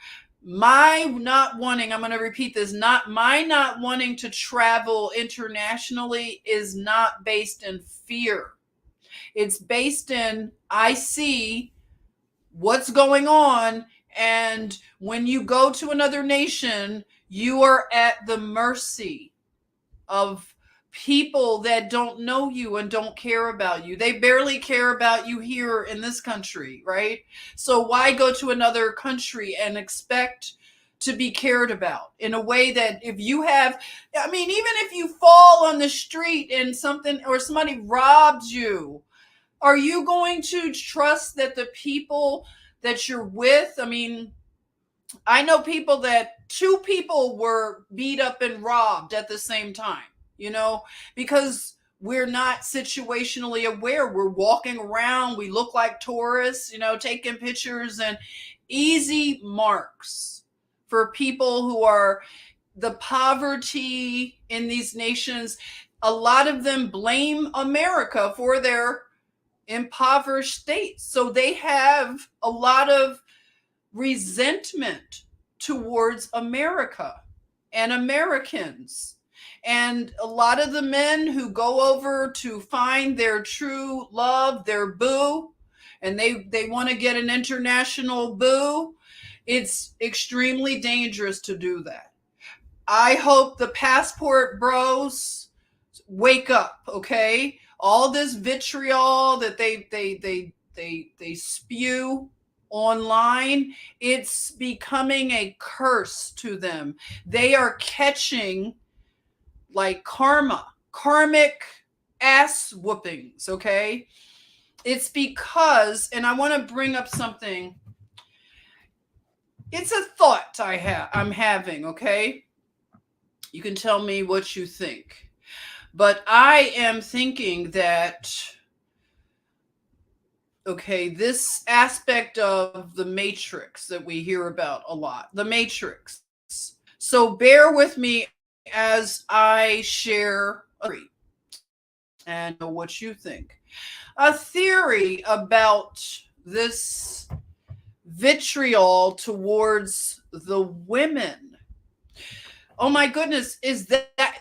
Speaker 1: My not wanting, I'm going to repeat this, my not wanting to travel internationally is not based in fear. It's based in, I see what's going on, and when you go to another nation, you are at the mercy of people that don't know you and don't care about you. They barely care about you here in this country, right? So why go to another country and expect to be cared about in a way that if you have, I mean, even if you fall on the street and somebody robs you, are you going to trust that the people that you're with, I mean, I know people that 2 people were beat up and robbed at the same time, because we're not situationally aware. We're walking around, we look like tourists, taking pictures, and easy marks for people who are the poverty in these nations. A lot of them blame America for their impoverished states. So they have a lot of resentment towards America and Americans. And a lot of the men who go over to find their true love, their boo, and they want to get an international boo, it's extremely dangerous to do that. I hope the passport bros wake up, okay? All this vitriol that they spew online, it's becoming a curse to them. They are catching like karmic ass whoopings, okay? It's because, and I want to bring up something. It's a thought I'm having, okay? You can tell me what you think. But I am thinking that, okay, this aspect of the Matrix that we hear about a lot, the Matrix. So bear with me as I share a theory and know what you think. A theory about this vitriol towards the women. Oh my goodness, is that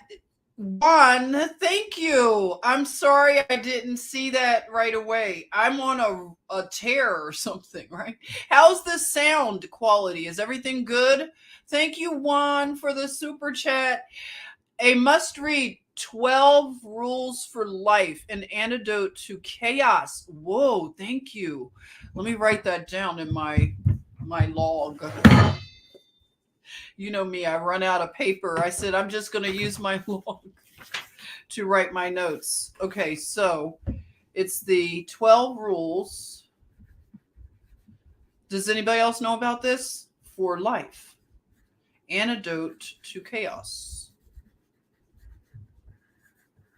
Speaker 1: Juan? Thank you. I'm sorry I didn't see that right away. I'm on a tear or something, right? How's the sound quality? Is everything good? Thank you, Juan, for the super chat. A must read, 12 Rules for Life, an antidote to chaos. Whoa, thank you. Let me write that down in my log. You know me, I run out of paper. I said, I'm just going to use my log to write my notes. Okay, so it's the 12 rules. Does anybody else know about this? For life. Antidote to chaos.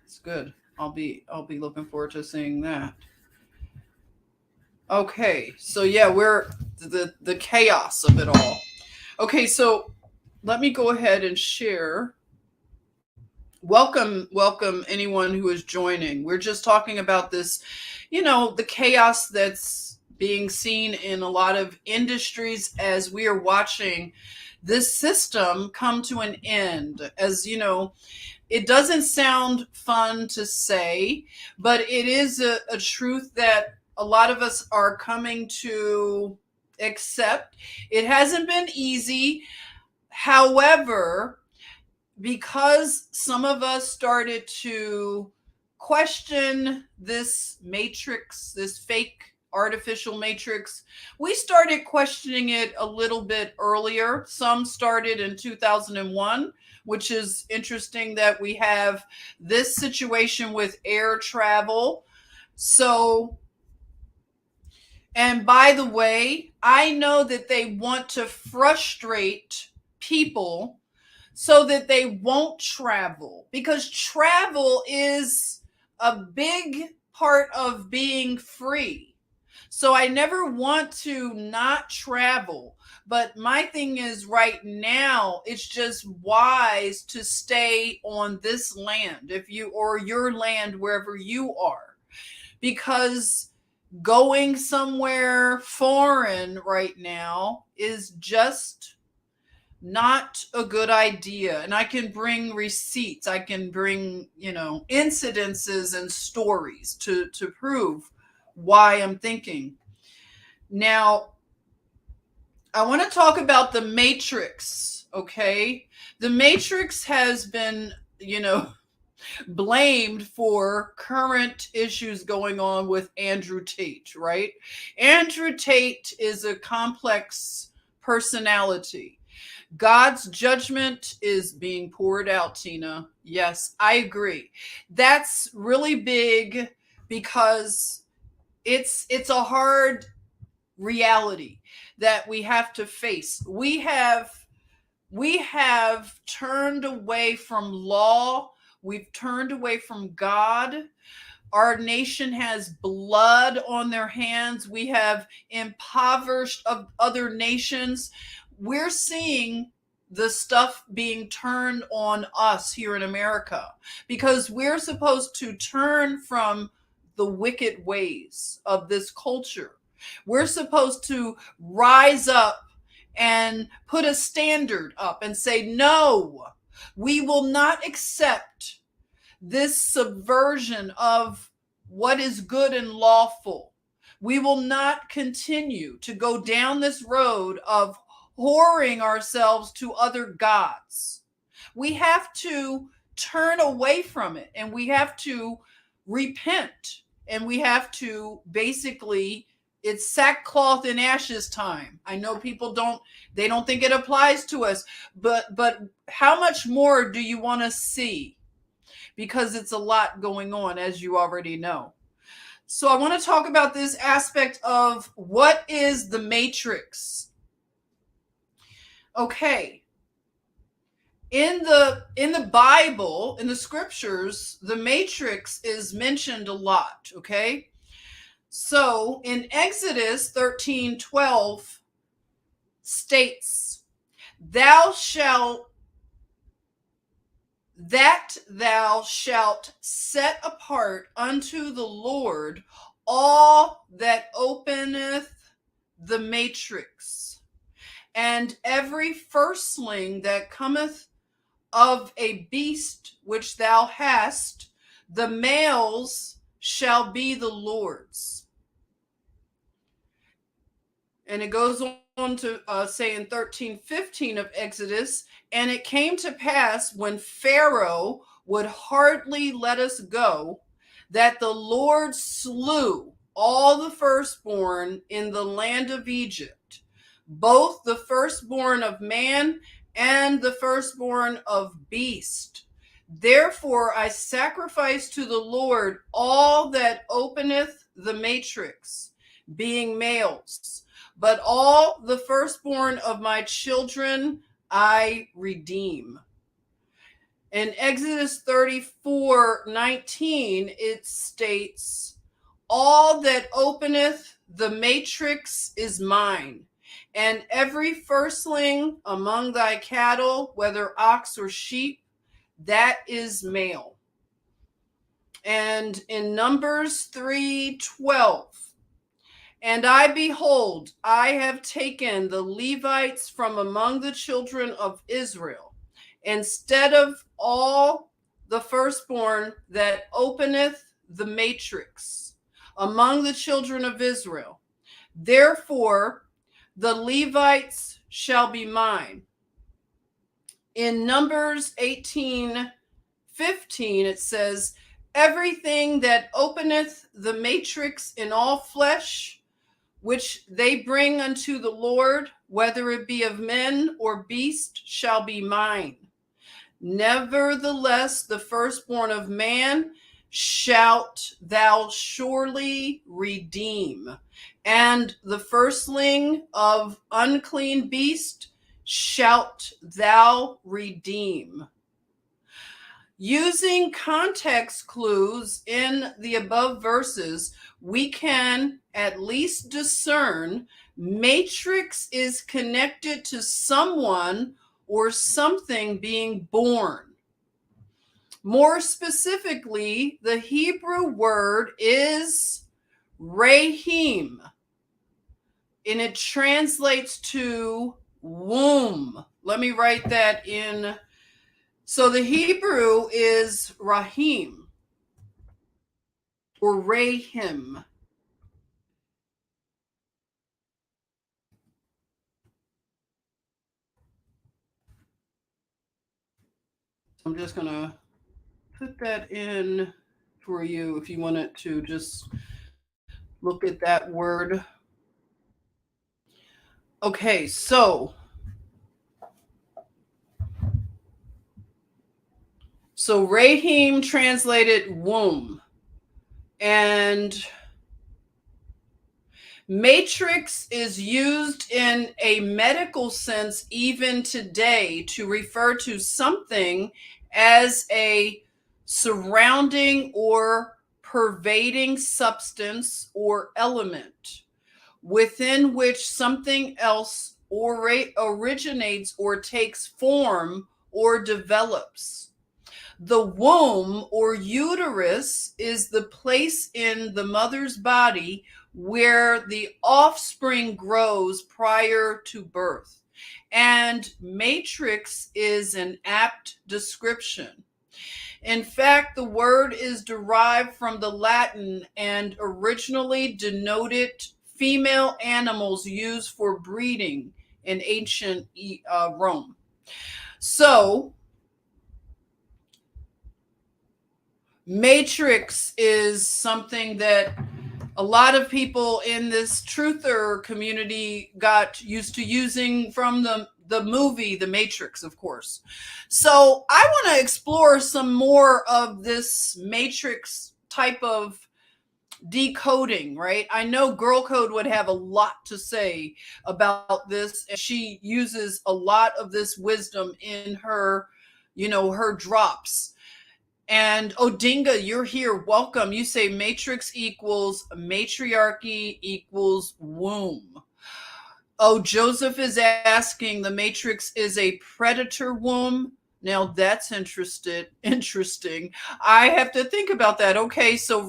Speaker 1: It's good. I'll be looking forward to seeing that. Okay, so yeah, we're the chaos of it all. Okay, so let me go ahead and share. Welcome anyone who is joining. We're just talking about this, the chaos that's being seen in a lot of industries as we are watching this system come to an end. As you know, it doesn't sound fun to say, but it is a truth that a lot of us are coming to accept. It hasn't been easy. However, because some of us started to question this matrix, this fake artificial matrix, we started questioning it a little bit earlier. Some started in 2001, which is interesting that we have this situation with air travel. So, and by the way, I know that they want to frustrate people so that they won't travel, because travel is a big part of being free. So I never want to not travel, but my thing is right now, it's just wise to stay on this land, or your land, wherever you are, because going somewhere foreign right now is just not a good idea. And I can bring receipts. I can bring, incidences and stories to prove why I'm thinking. Now, I want to talk about the Matrix, okay? The Matrix has been, blamed for current issues going on with Andrew Tate, right? Andrew Tate is a complex personality. God's judgment is being poured out, Tina. Yes, I agree. That's really big because it's a hard reality that we have to face. We have turned away from law. We've turned away from God. Our nation has blood on their hands. We have impoverished of other nations. We're seeing the stuff being turned on us here in America because we're supposed to turn from the wicked ways of this culture. We're supposed to rise up and put a standard up and say, no, we will not accept this subversion of what is good and lawful. We will not continue to go down this road of whoring ourselves to other gods. We have to turn away from it, and we have to repent, and we have to basically, it's sackcloth and ashes time. I know people don't think it applies to us, but how much more do you want to see? Because it's a lot going on, as you already know. So I want to talk about this aspect of what is the Matrix. Okay. In the Bible, in the scriptures, the matrix is mentioned a lot, okay? So in Exodus 13:12 states, thou shalt set apart unto the Lord all that openeth the matrix, and every firstling that cometh of a beast which thou hast, the males shall be the Lord's. And it goes on to say in 13:15 of Exodus, and it came to pass when Pharaoh would hardly let us go, that the Lord slew all the firstborn in the land of Egypt, both the firstborn of man and the firstborn of beast. Therefore I sacrifice to the Lord all that openeth the matrix, being males, but all the firstborn of my children I redeem. In Exodus 34:19, it states, all that openeth the matrix is mine, and every firstling among thy cattle, whether ox or sheep, that is male. And in Numbers 3:12, and I behold, I have taken the Levites from among the children of Israel, instead of all the firstborn that openeth the matrix among the children of Israel. Therefore, the Levites shall be mine. In Numbers 18:15, it says, everything that openeth the matrix in all flesh, which they bring unto the Lord, whether it be of men or beast, shall be mine. Nevertheless, the firstborn of man shalt thou surely redeem, and the firstling of unclean beast shalt thou redeem. Using context clues in the above verses, we can at least discern matrix is connected to someone or something being born. More specifically, the Hebrew word is rahim, and it translates to womb. Let me write that in. So the Hebrew is rahim or rahim. I'm just going to put that in for you if you wanted to just look at that word. Okay, so rahim translated womb, and matrix is used in a medical sense even today to refer to something as a surrounding or pervading substance or element within which something else originates or takes form or develops. The womb or uterus is the place in the mother's body where the offspring grows prior to birth, and matrix is an apt description. In fact, the word is derived from the Latin and originally denoted female animals used for breeding in ancient Rome. So, matrix is something that a lot of people in this truther community got used to using from the movie The Matrix, of course. So I want to explore some more of this matrix type of decoding, right? I know Girl Code would have a lot to say about this. She uses a lot of this wisdom in her, her drops. And Odinga, you're here. Welcome. You say matrix equals matriarchy equals womb. Oh, Joseph is asking, the matrix is a predator womb. Now that's interesting. I have to think about that. Okay, so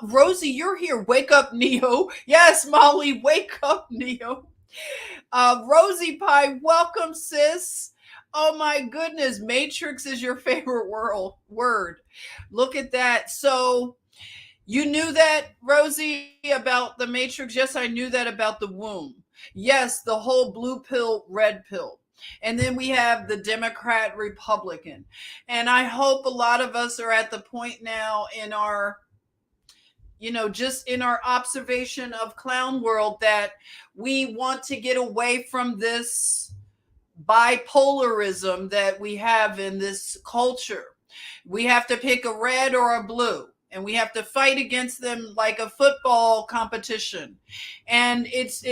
Speaker 1: Rosie, you're here. Wake up, Neo. Yes, Molly, wake up, Neo. Rosie Pie, welcome, sis. Oh my goodness, matrix is your favorite word. Look at that. So you knew that, Rosie, about the matrix? Yes, I knew that about the womb. Yes, the whole blue pill, red pill. And then we have the Democrat, Republican. And I hope a lot of us are at the point now in our, just in our observation of clown world, that we want to get away from this bipolarism that we have in this culture. We have to pick a red or a blue, and we have to fight against them like a football competition. And it's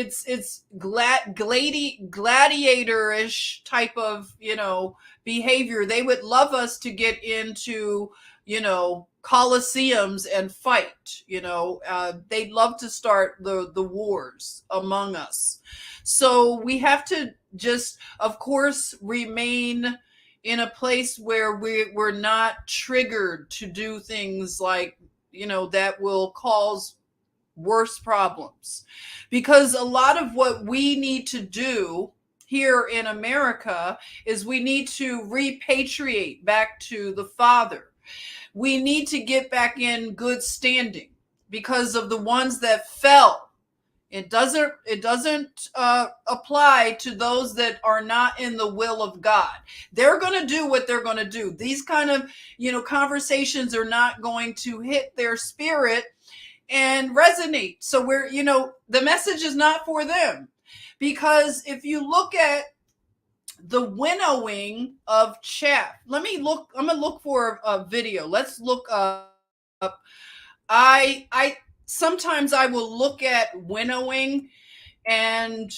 Speaker 1: gladiator-ish type of, behavior. They would love us to get into, coliseums and fight. They'd love to start the wars among us. So we have to just, of course, remain in a place where we're not triggered to do things like, that will cause worse problems. Because a lot of what we need to do here in America is we need to repatriate back to the Father. We need to get back in good standing because of the ones that fell. It doesn't apply to those that are not in the will of God. They're going to do what they're going to do. These kind of, conversations are not going to hit their spirit and resonate. So the message is not for them. Because if you look at the winnowing of chaff, I'm going to look for a video. Let's look up. Sometimes I will look at winnowing and,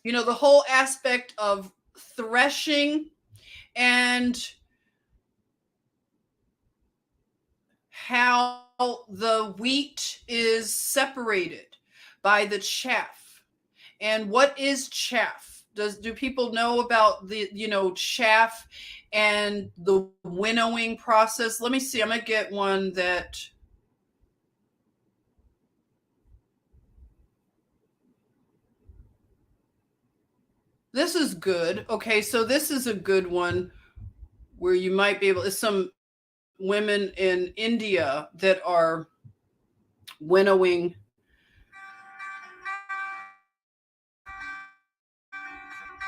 Speaker 1: the whole aspect of threshing and how the wheat is separated by the chaff. And what is chaff? Do people know about the, chaff and the winnowing process? Let me see. I'm going to get one that... This is good. Okay, so this is a good one where you might be able... There's some women in India that are winnowing.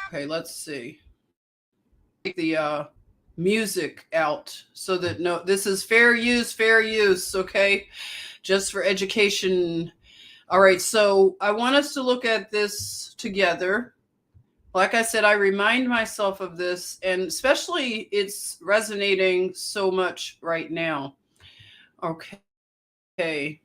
Speaker 1: Okay, let's see. Take the music out so that this is fair use, okay? Just for education. All right, so I want us to look at this together. Like I said, I remind myself of this, and especially it's resonating so much right now. Okay.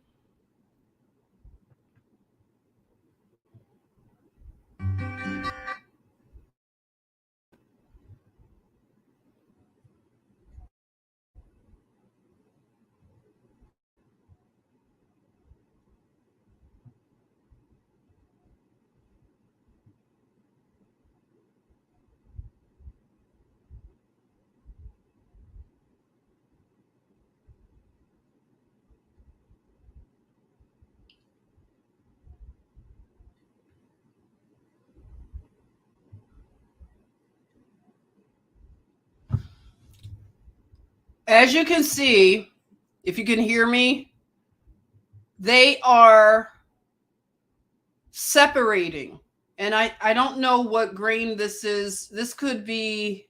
Speaker 1: As you can see, if you can hear me, they are separating. And I don't know what grain this is. This could be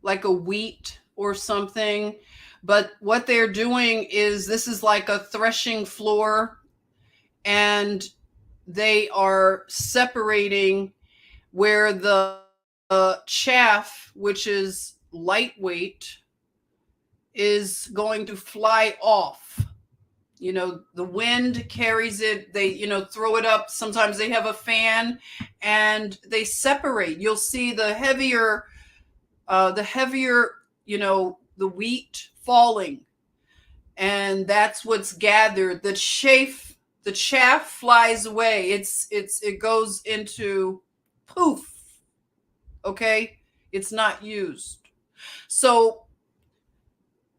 Speaker 1: like a wheat or something. But what they're doing is, this is like a threshing floor. And they are separating where the chaff, which is lightweight, is going to fly off. You know, the wind carries it. They, you know, throw it up. Sometimes they have a fan and they separate. You'll see the heavier, you know, the wheat falling. And that's what's gathered. The chaff flies away. It goes into poof. Okay? It's not used. So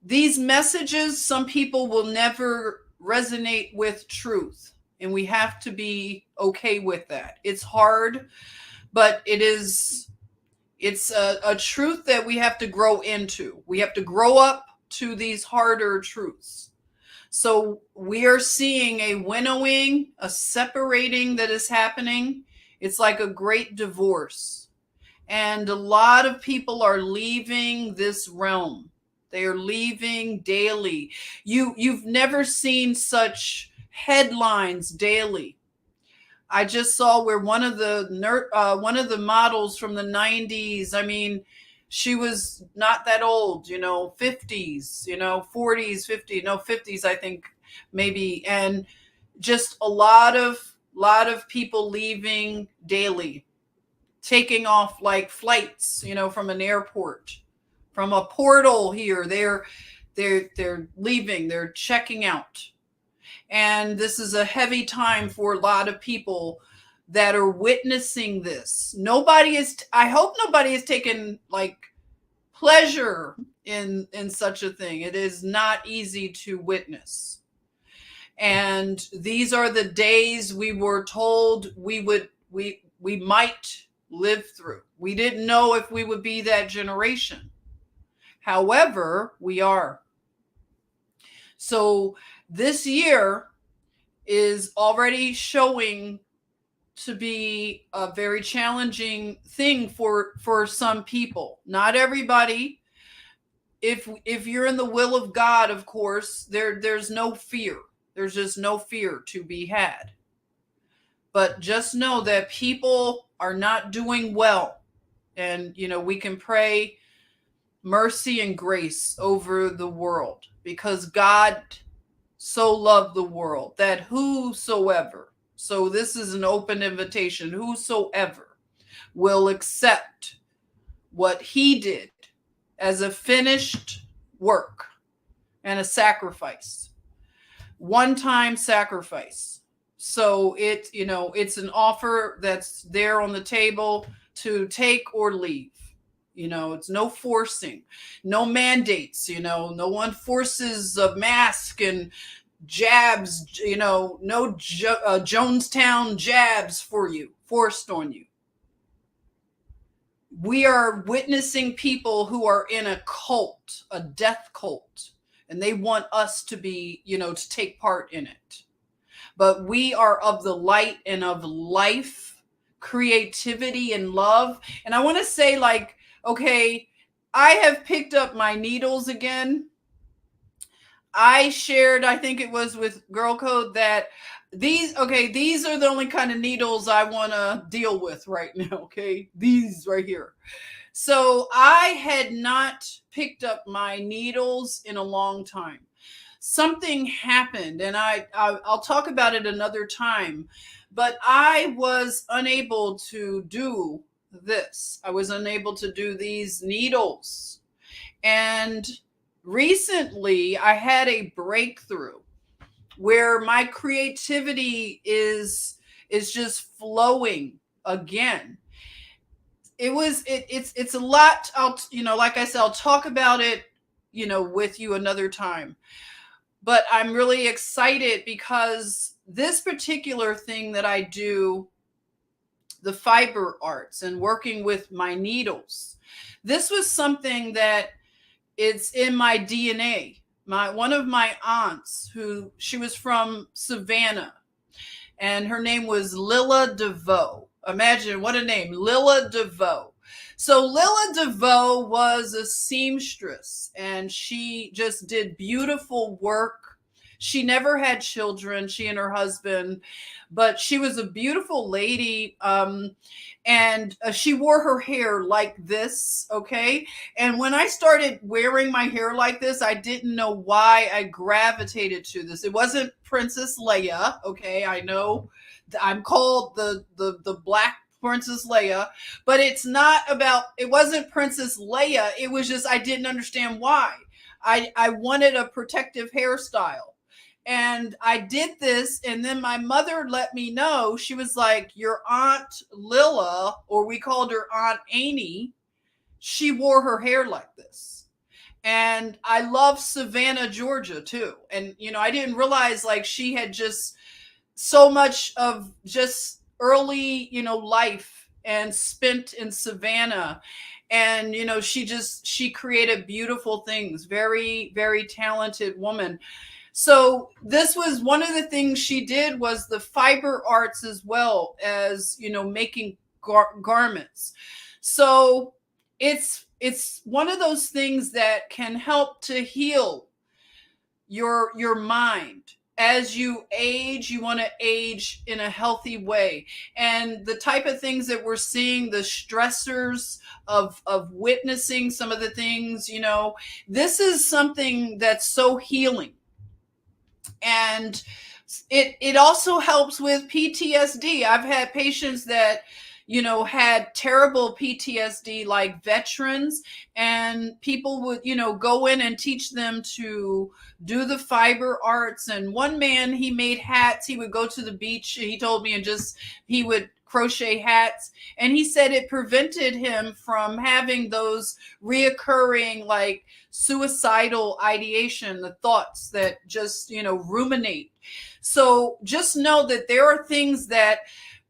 Speaker 1: these messages, some people will never resonate with truth, and we have to be okay with that. It's hard, but it's a truth that we have to grow into. We have to grow up to these harder truths. So we are seeing a winnowing, a separating that is happening. It's like a great divorce. And a lot of people are leaving this realm. They are leaving daily. You've never seen such headlines daily. I just saw where one of the models from the 90s, I mean, she was not that old, you know, 50s, you know, 40s, 50s, I think maybe. And just a lot of people leaving daily, taking off like flights, you know, from an airport, from a portal here. They're leaving, they're checking out. And this is a heavy time for a lot of people that are witnessing this. I hope nobody is taking like pleasure in such a thing. It is not easy to witness. And these are the days we were told we might live through. We didn't know if we would be that generation. However, we are. So this year is already showing to be a very challenging thing for some people. Not everybody. If you're in the will of God, of course, there's no fear. There's just no fear to be had. But just know that people are not doing well. And, you know, we can pray mercy and grace over the world, because God so loved the world that whosoever, so this is an open invitation, whosoever will accept what he did as a finished work and a sacrifice, one-time sacrifice. So it's an offer that's there on the table to take or leave. You know, it's no forcing, no mandates, you know, no one forces a mask and jabs, you know, no Jonestown jabs forced on you. We are witnessing people who are in a cult, a death cult, and they want us to be, you know, to take part in it. But we are of the light and of life, creativity and love. And I want to say, like, okay, I have picked up my needles again. I shared, I think it was with Girl Code, that these are the only kind of needles I want to deal with right now, okay? These right here. So I had not picked up my needles in a long time. Something happened, and I'll talk about it another time, but I was unable to do this. I was unable to do these needles. And recently I had a breakthrough where my creativity is just flowing again. It's a lot. Like I said, I'll talk about it, you know, with you another time. But I'm really excited because this particular thing that I do, the fiber arts and working with my needles, this was something that it's in my DNA. One of my aunts, she was from Savannah, and her name was Lilla DeVoe. Imagine what a name, Lilla DeVoe. So Lilla DeVoe was a seamstress, and she just did beautiful work. She never had children, she and her husband, but she was a beautiful lady. And she wore her hair like this, okay? And when I started wearing my hair like this, I didn't know why I gravitated to this. It wasn't Princess Leia, okay? I know I'm called the Black Princess Leia, but it's not about, it wasn't Princess Leia. It was just, I didn't understand why. I wanted a protective hairstyle. And I did this, and then my mother let me know. She was like, your Aunt Lilla, or we called her Aunt Annie, she wore her hair like this. And I love Savannah, Georgia too. And, you know, I didn't realize like she had just so much of just early, you know, life and spent in Savannah. And, you know, she created beautiful things. Very, very talented woman. So this was one of the things she did, was the fiber arts, as well as, you know, making garments. So it's one of those things that can help to heal your mind. As you age, you want to age in a healthy way. And the type of things that we're seeing, the stressors of witnessing some of the things, you know, this is something that's so healing. And it also helps with PTSD. I've had patients that, you know, had terrible PTSD, like veterans, and people would, you know, go in and teach them to do the fiber arts. And one man, he made hats. He would go to the beach, he told me, and he would crochet hats. And he said it prevented him from having those reoccurring, like, suicidal ideation, the thoughts that just, you know, ruminate. So just know that there are things that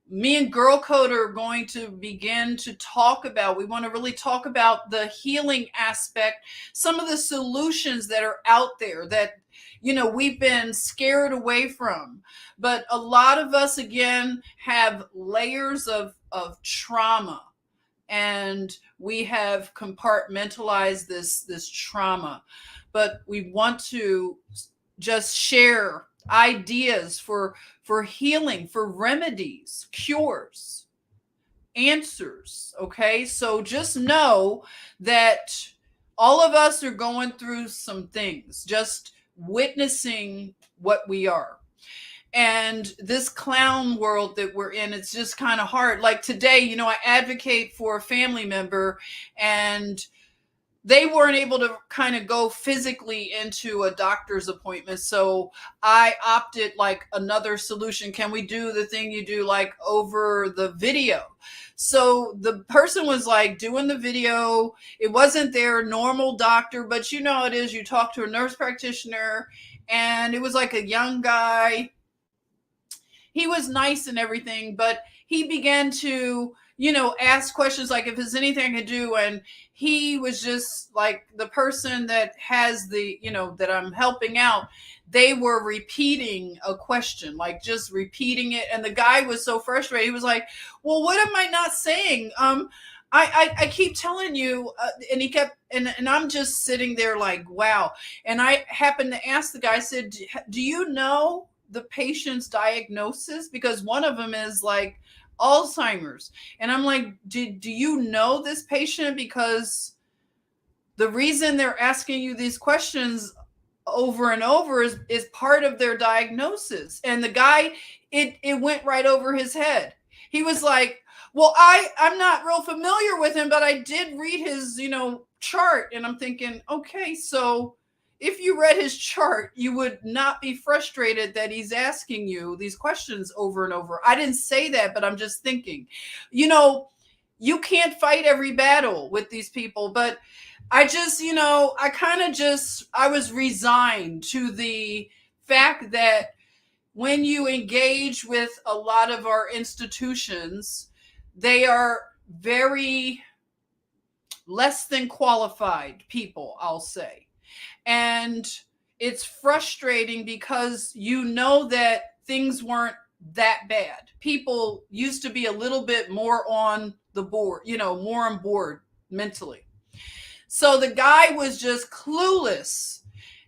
Speaker 1: me and Girl Code are going to begin to talk about. We want to really talk about the healing aspect, some of the solutions that are out there that, you know, we've been scared away from. But a lot of us, again, have layers of trauma, and we have compartmentalized this trauma. But we want to just share ideas for healing, for remedies, cures, answers. Okay, so just know that all of us are going through some things, just witnessing what we are. And this clown world that we're in, it's just kind of hard. Like today, you know, I advocate for a family member, and they weren't able to kind of go physically into a doctor's appointment. So I opted like another solution. Can we do the thing you do like over the video? So the person was like doing the video. It wasn't their normal doctor, but you know how it is. You talk to a nurse practitioner, and it was like a young guy. He was nice and everything, but he began to, you know, ask questions like if there's anything I could do. And he was just like, the person that has the, you know, that I'm helping out, they were repeating a question, like just repeating it. And the guy was so frustrated. He was like, well, what am I not saying? I keep telling you, and he kept, and I'm just sitting there like, wow. And I happened to ask the guy, I said, do you know the patient's diagnosis? Because one of them is like Alzheimer's. And I'm like, do you know this patient? Because the reason they're asking you these questions over and over is part of their diagnosis. And the guy, it went right over his head. He was like, well, I'm not real familiar with him, but I did read his, you know, chart. And I'm thinking, okay, so if you read his chart, you would not be frustrated that he's asking you these questions over and over. I didn't say that, but I'm just thinking, you know, you can't fight every battle with these people. But I just, you know, I was resigned to the fact that when you engage with a lot of our institutions, they are very less than qualified people, I'll say. And it's frustrating because you know that things weren't that bad. People used to be a little bit more on the board, you know, more on board mentally. So the guy was just clueless.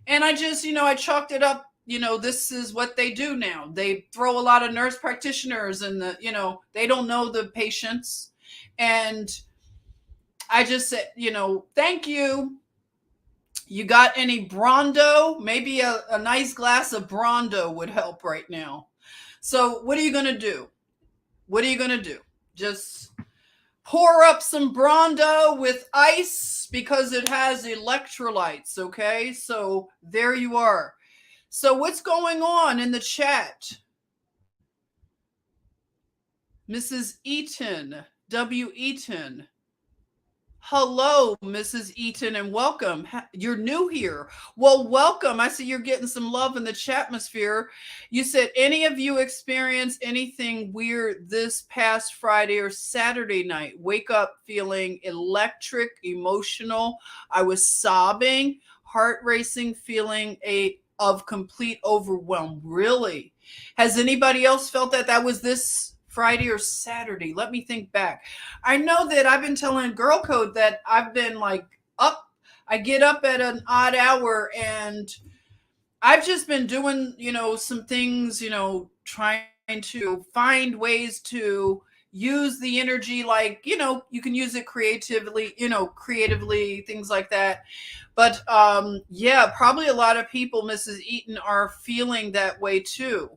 Speaker 1: And I just, you know, I chalked it up this is what they do now. They throw a lot of nurse practitioners and they don't know the patients. And I just said, thank you. You got any Brondo? Maybe a nice glass of Brondo would help right now. So what are you going to do? What are you going to do? Just pour up some Brondo with ice because it has electrolytes, okay? So there you are. So what's going on in the chat? Mrs. Eaton, W. Eaton. Hello, Mrs. Eaton, and welcome. You're new here. Well, welcome. I see you're getting some love in the chatmosphere. You said, any of you experience anything weird this past Friday or Saturday night? Wake up feeling electric, emotional. I was sobbing, heart racing, feeling of complete overwhelm. Really? Has anybody else felt that? That was this Friday or Saturday? Let me think back. I know that I've been telling Girl Code that I've been up. I get up at an odd hour and I've just been doing, some things, trying to find ways to use the energy. You can use it creatively, things like that. But probably a lot of people, Mrs. Eaton, are feeling that way too.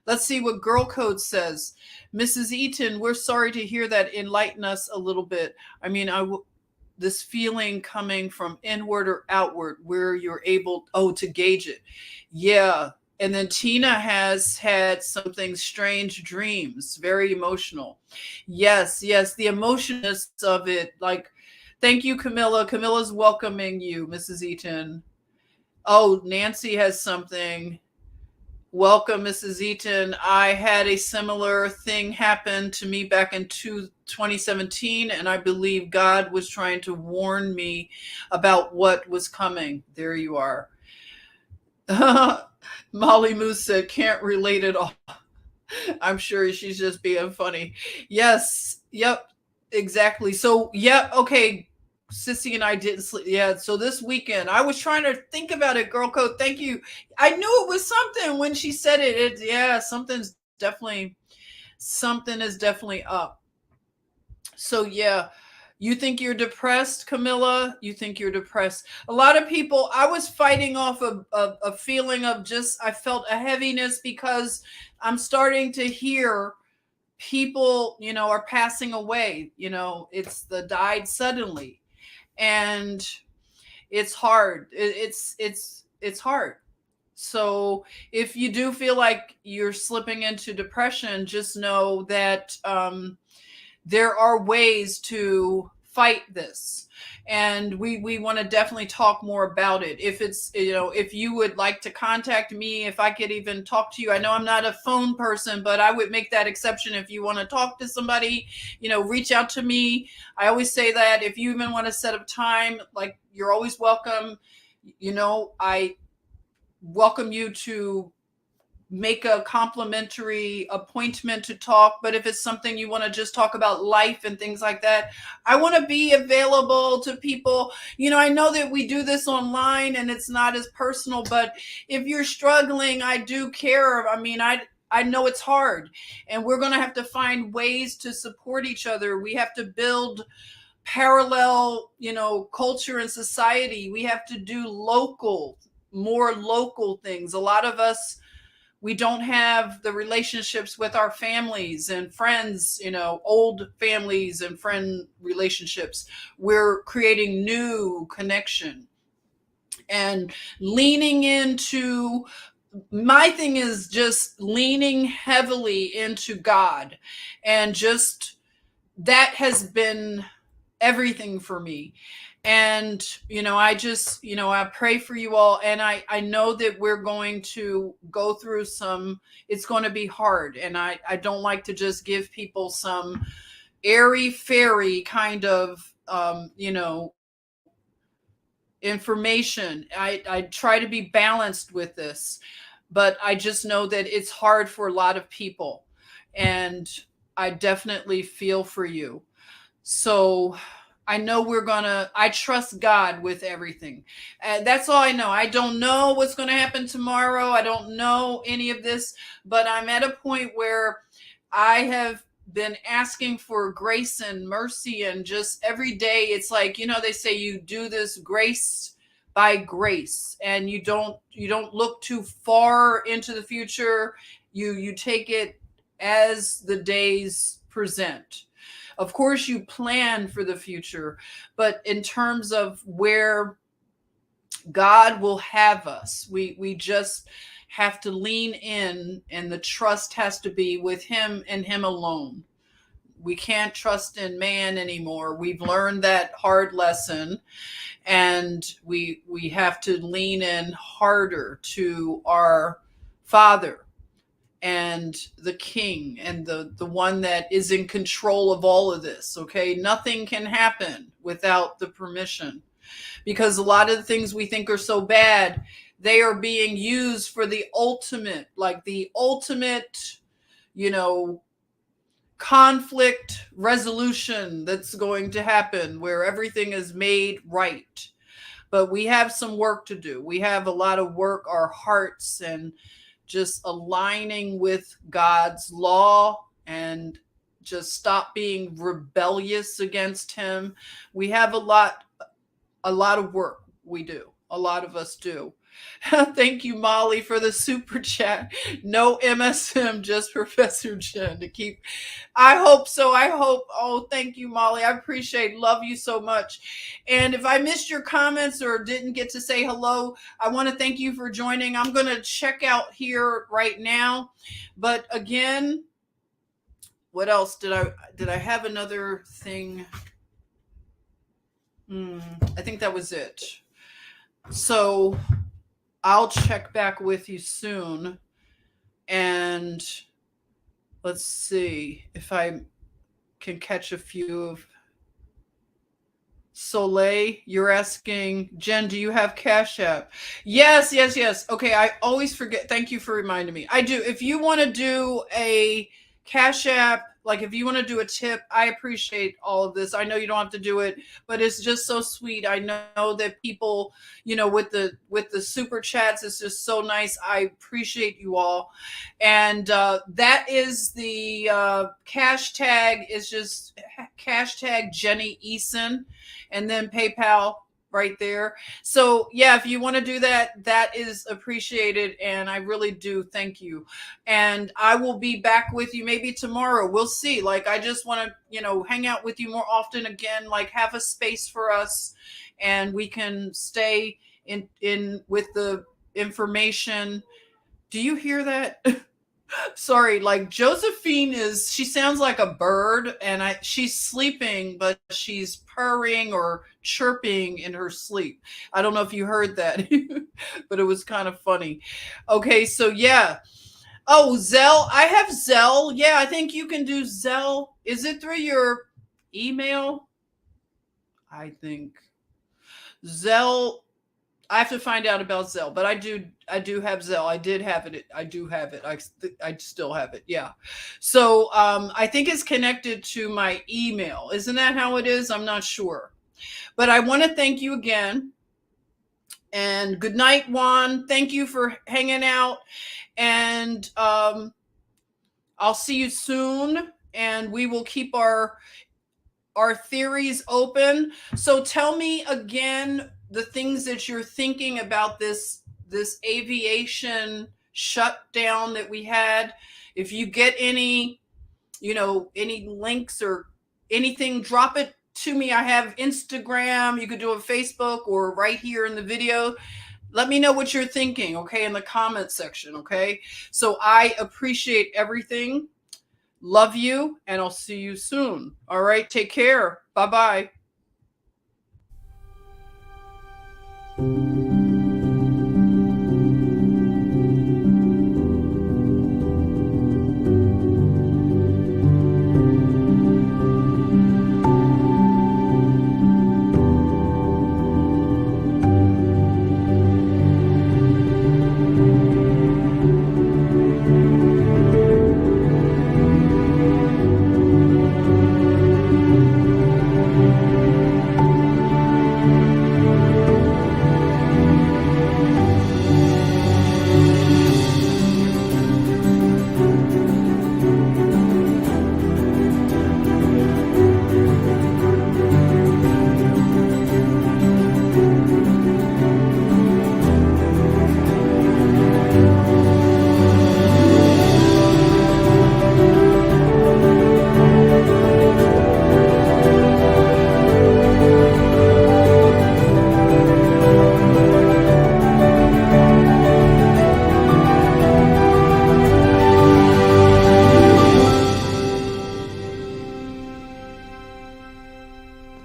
Speaker 1: Let's see what Girl Code says. Mrs. Eaton, we're sorry to hear that. Enlighten us a little bit. I mean, this feeling coming from inward or outward where you're able to gauge it. Yeah. And then Tina has had something strange dreams, very emotional. Yes, the emotionalness of it. Thank you, Camilla. Camilla's welcoming you, Mrs. Eaton. Oh, Nancy has something. Welcome, Mrs. Eaton. I had a similar thing happen to me back in 2017, and I believe God was trying to warn me about what was coming. There you are. Molly Moose said, can't relate at all. I'm sure she's just being funny. Yes. Yep. Exactly. So, okay. Sissy and I didn't sleep. Yeah. So this weekend, I was trying to think about it, Girl Code. Thank you. I knew it was something when she said it. Something is definitely up. So yeah, you think you're depressed, Camilla? You think you're depressed? A lot of people, I was fighting off a feeling of I felt a heaviness because I'm starting to hear people, are passing away. It's the died suddenly. And it's hard. It's hard. So if you do feel like you're slipping into depression, just know that there are ways to fight this. And we want to definitely talk more about it. If it's, if you would like to contact me, if I could even talk to you, I know I'm not a phone person, but I would make that exception. If you want to talk to somebody, reach out to me. I always say that if you even want to set up time, you're always welcome. I welcome you to make a complimentary appointment to talk. But if it's something you want to just talk about life and things like that, I want to be available to people. I know that we do this online and it's not as personal, but if you're struggling, I do care. I mean, I know it's hard, and we're going to have to find ways to support each other. We have to build parallel, culture and society. We have to do more local things. A lot of us, we don't have the relationships with our families and friends, old families and friend relationships. We're creating new connection and leaning into, my thing is just leaning heavily into God. And just that has been everything for me. And, I pray for you all. And I know that we're going to go through it's going to be hard. And I don't like to just give people some airy fairy kind of, information. I try to be balanced with this, but I just know that it's hard for a lot of people. And I definitely feel for you. So I know I trust God with everything. That's all I know. I don't know what's going to happen tomorrow. I don't know any of this, but I'm at a point where I have been asking for grace and mercy, and just every day it's like, they say you do this grace by grace, and you don't look too far into the future. You take it as the days present. Of course, you plan for the future, but in terms of where God will have us, we just have to lean in, and the trust has to be with him and him alone. We can't trust in man anymore. We've learned that hard lesson, and we have to lean in harder to our Father and the King, and the one that is in control of all of this. Okay, nothing can happen without the permission, because a lot of the things we think are so bad, they are being used for the ultimate, conflict resolution that's going to happen, where everything is made right. But we have some work to do. We have a lot of work, our hearts, and just aligning with God's law, and just stop being rebellious against him. We have a lot of work. We do. A lot of us do. Thank you, Molly, for the super chat. No MSM, just Professor Jen to keep. I hope so. Oh, thank you, Molly. I appreciate, love you so much. And if I missed your comments or didn't get to say hello, I want to thank you for joining. I'm going to check out here right now. But again, what else did I have another thing? I think that was it. So I'll check back with you soon, and let's see if I can catch a few of Soleil. You're asking, Jen, do you have Cash App? Yes. Okay, I always forget. Thank you for reminding me. I do. If you want to do a Cash App, like if you want to do a tip, I appreciate all of this. I know you don't have to do it, but it's just so sweet. I know that people, with the super chats, it's just so nice. I appreciate you all. And that is the cash tag is just hashtag Jenny Eason, and then PayPal right there. So yeah, if you want to do that, that is appreciated, and I really do thank you. And I will be back with you maybe tomorrow. We'll see. I just want to, hang out with you more often again, have a space for us, and we can stay in with the information. Do you hear that? Sorry, Josephine she sounds like a bird, and she's sleeping, but she's purring or chirping in her sleep. I don't know if you heard that, but it was kind of funny. Okay, so yeah. Oh, Zelle. I have Zelle. Yeah, I think you can do Zelle. Is it through your email? I think Zelle. I have to find out about Zelle, but I do have Zelle. I did have it. I do have it. I still have it. Yeah. So I think it's connected to my email. Isn't that how it is? I'm not sure. But I want to thank you again. And good night, Juan. Thank you for hanging out. And I'll see you soon. And we will keep our theories open. So tell me again the things that you're thinking about this aviation shutdown that we had. If you get any links or anything, drop it to me. I have Instagram. You could do it Facebook or right here in the video. Let me know what you're thinking, okay, in the comment section, okay? So I appreciate everything. Love you, and I'll see you soon. All right, take care. Bye-bye.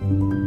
Speaker 1: you.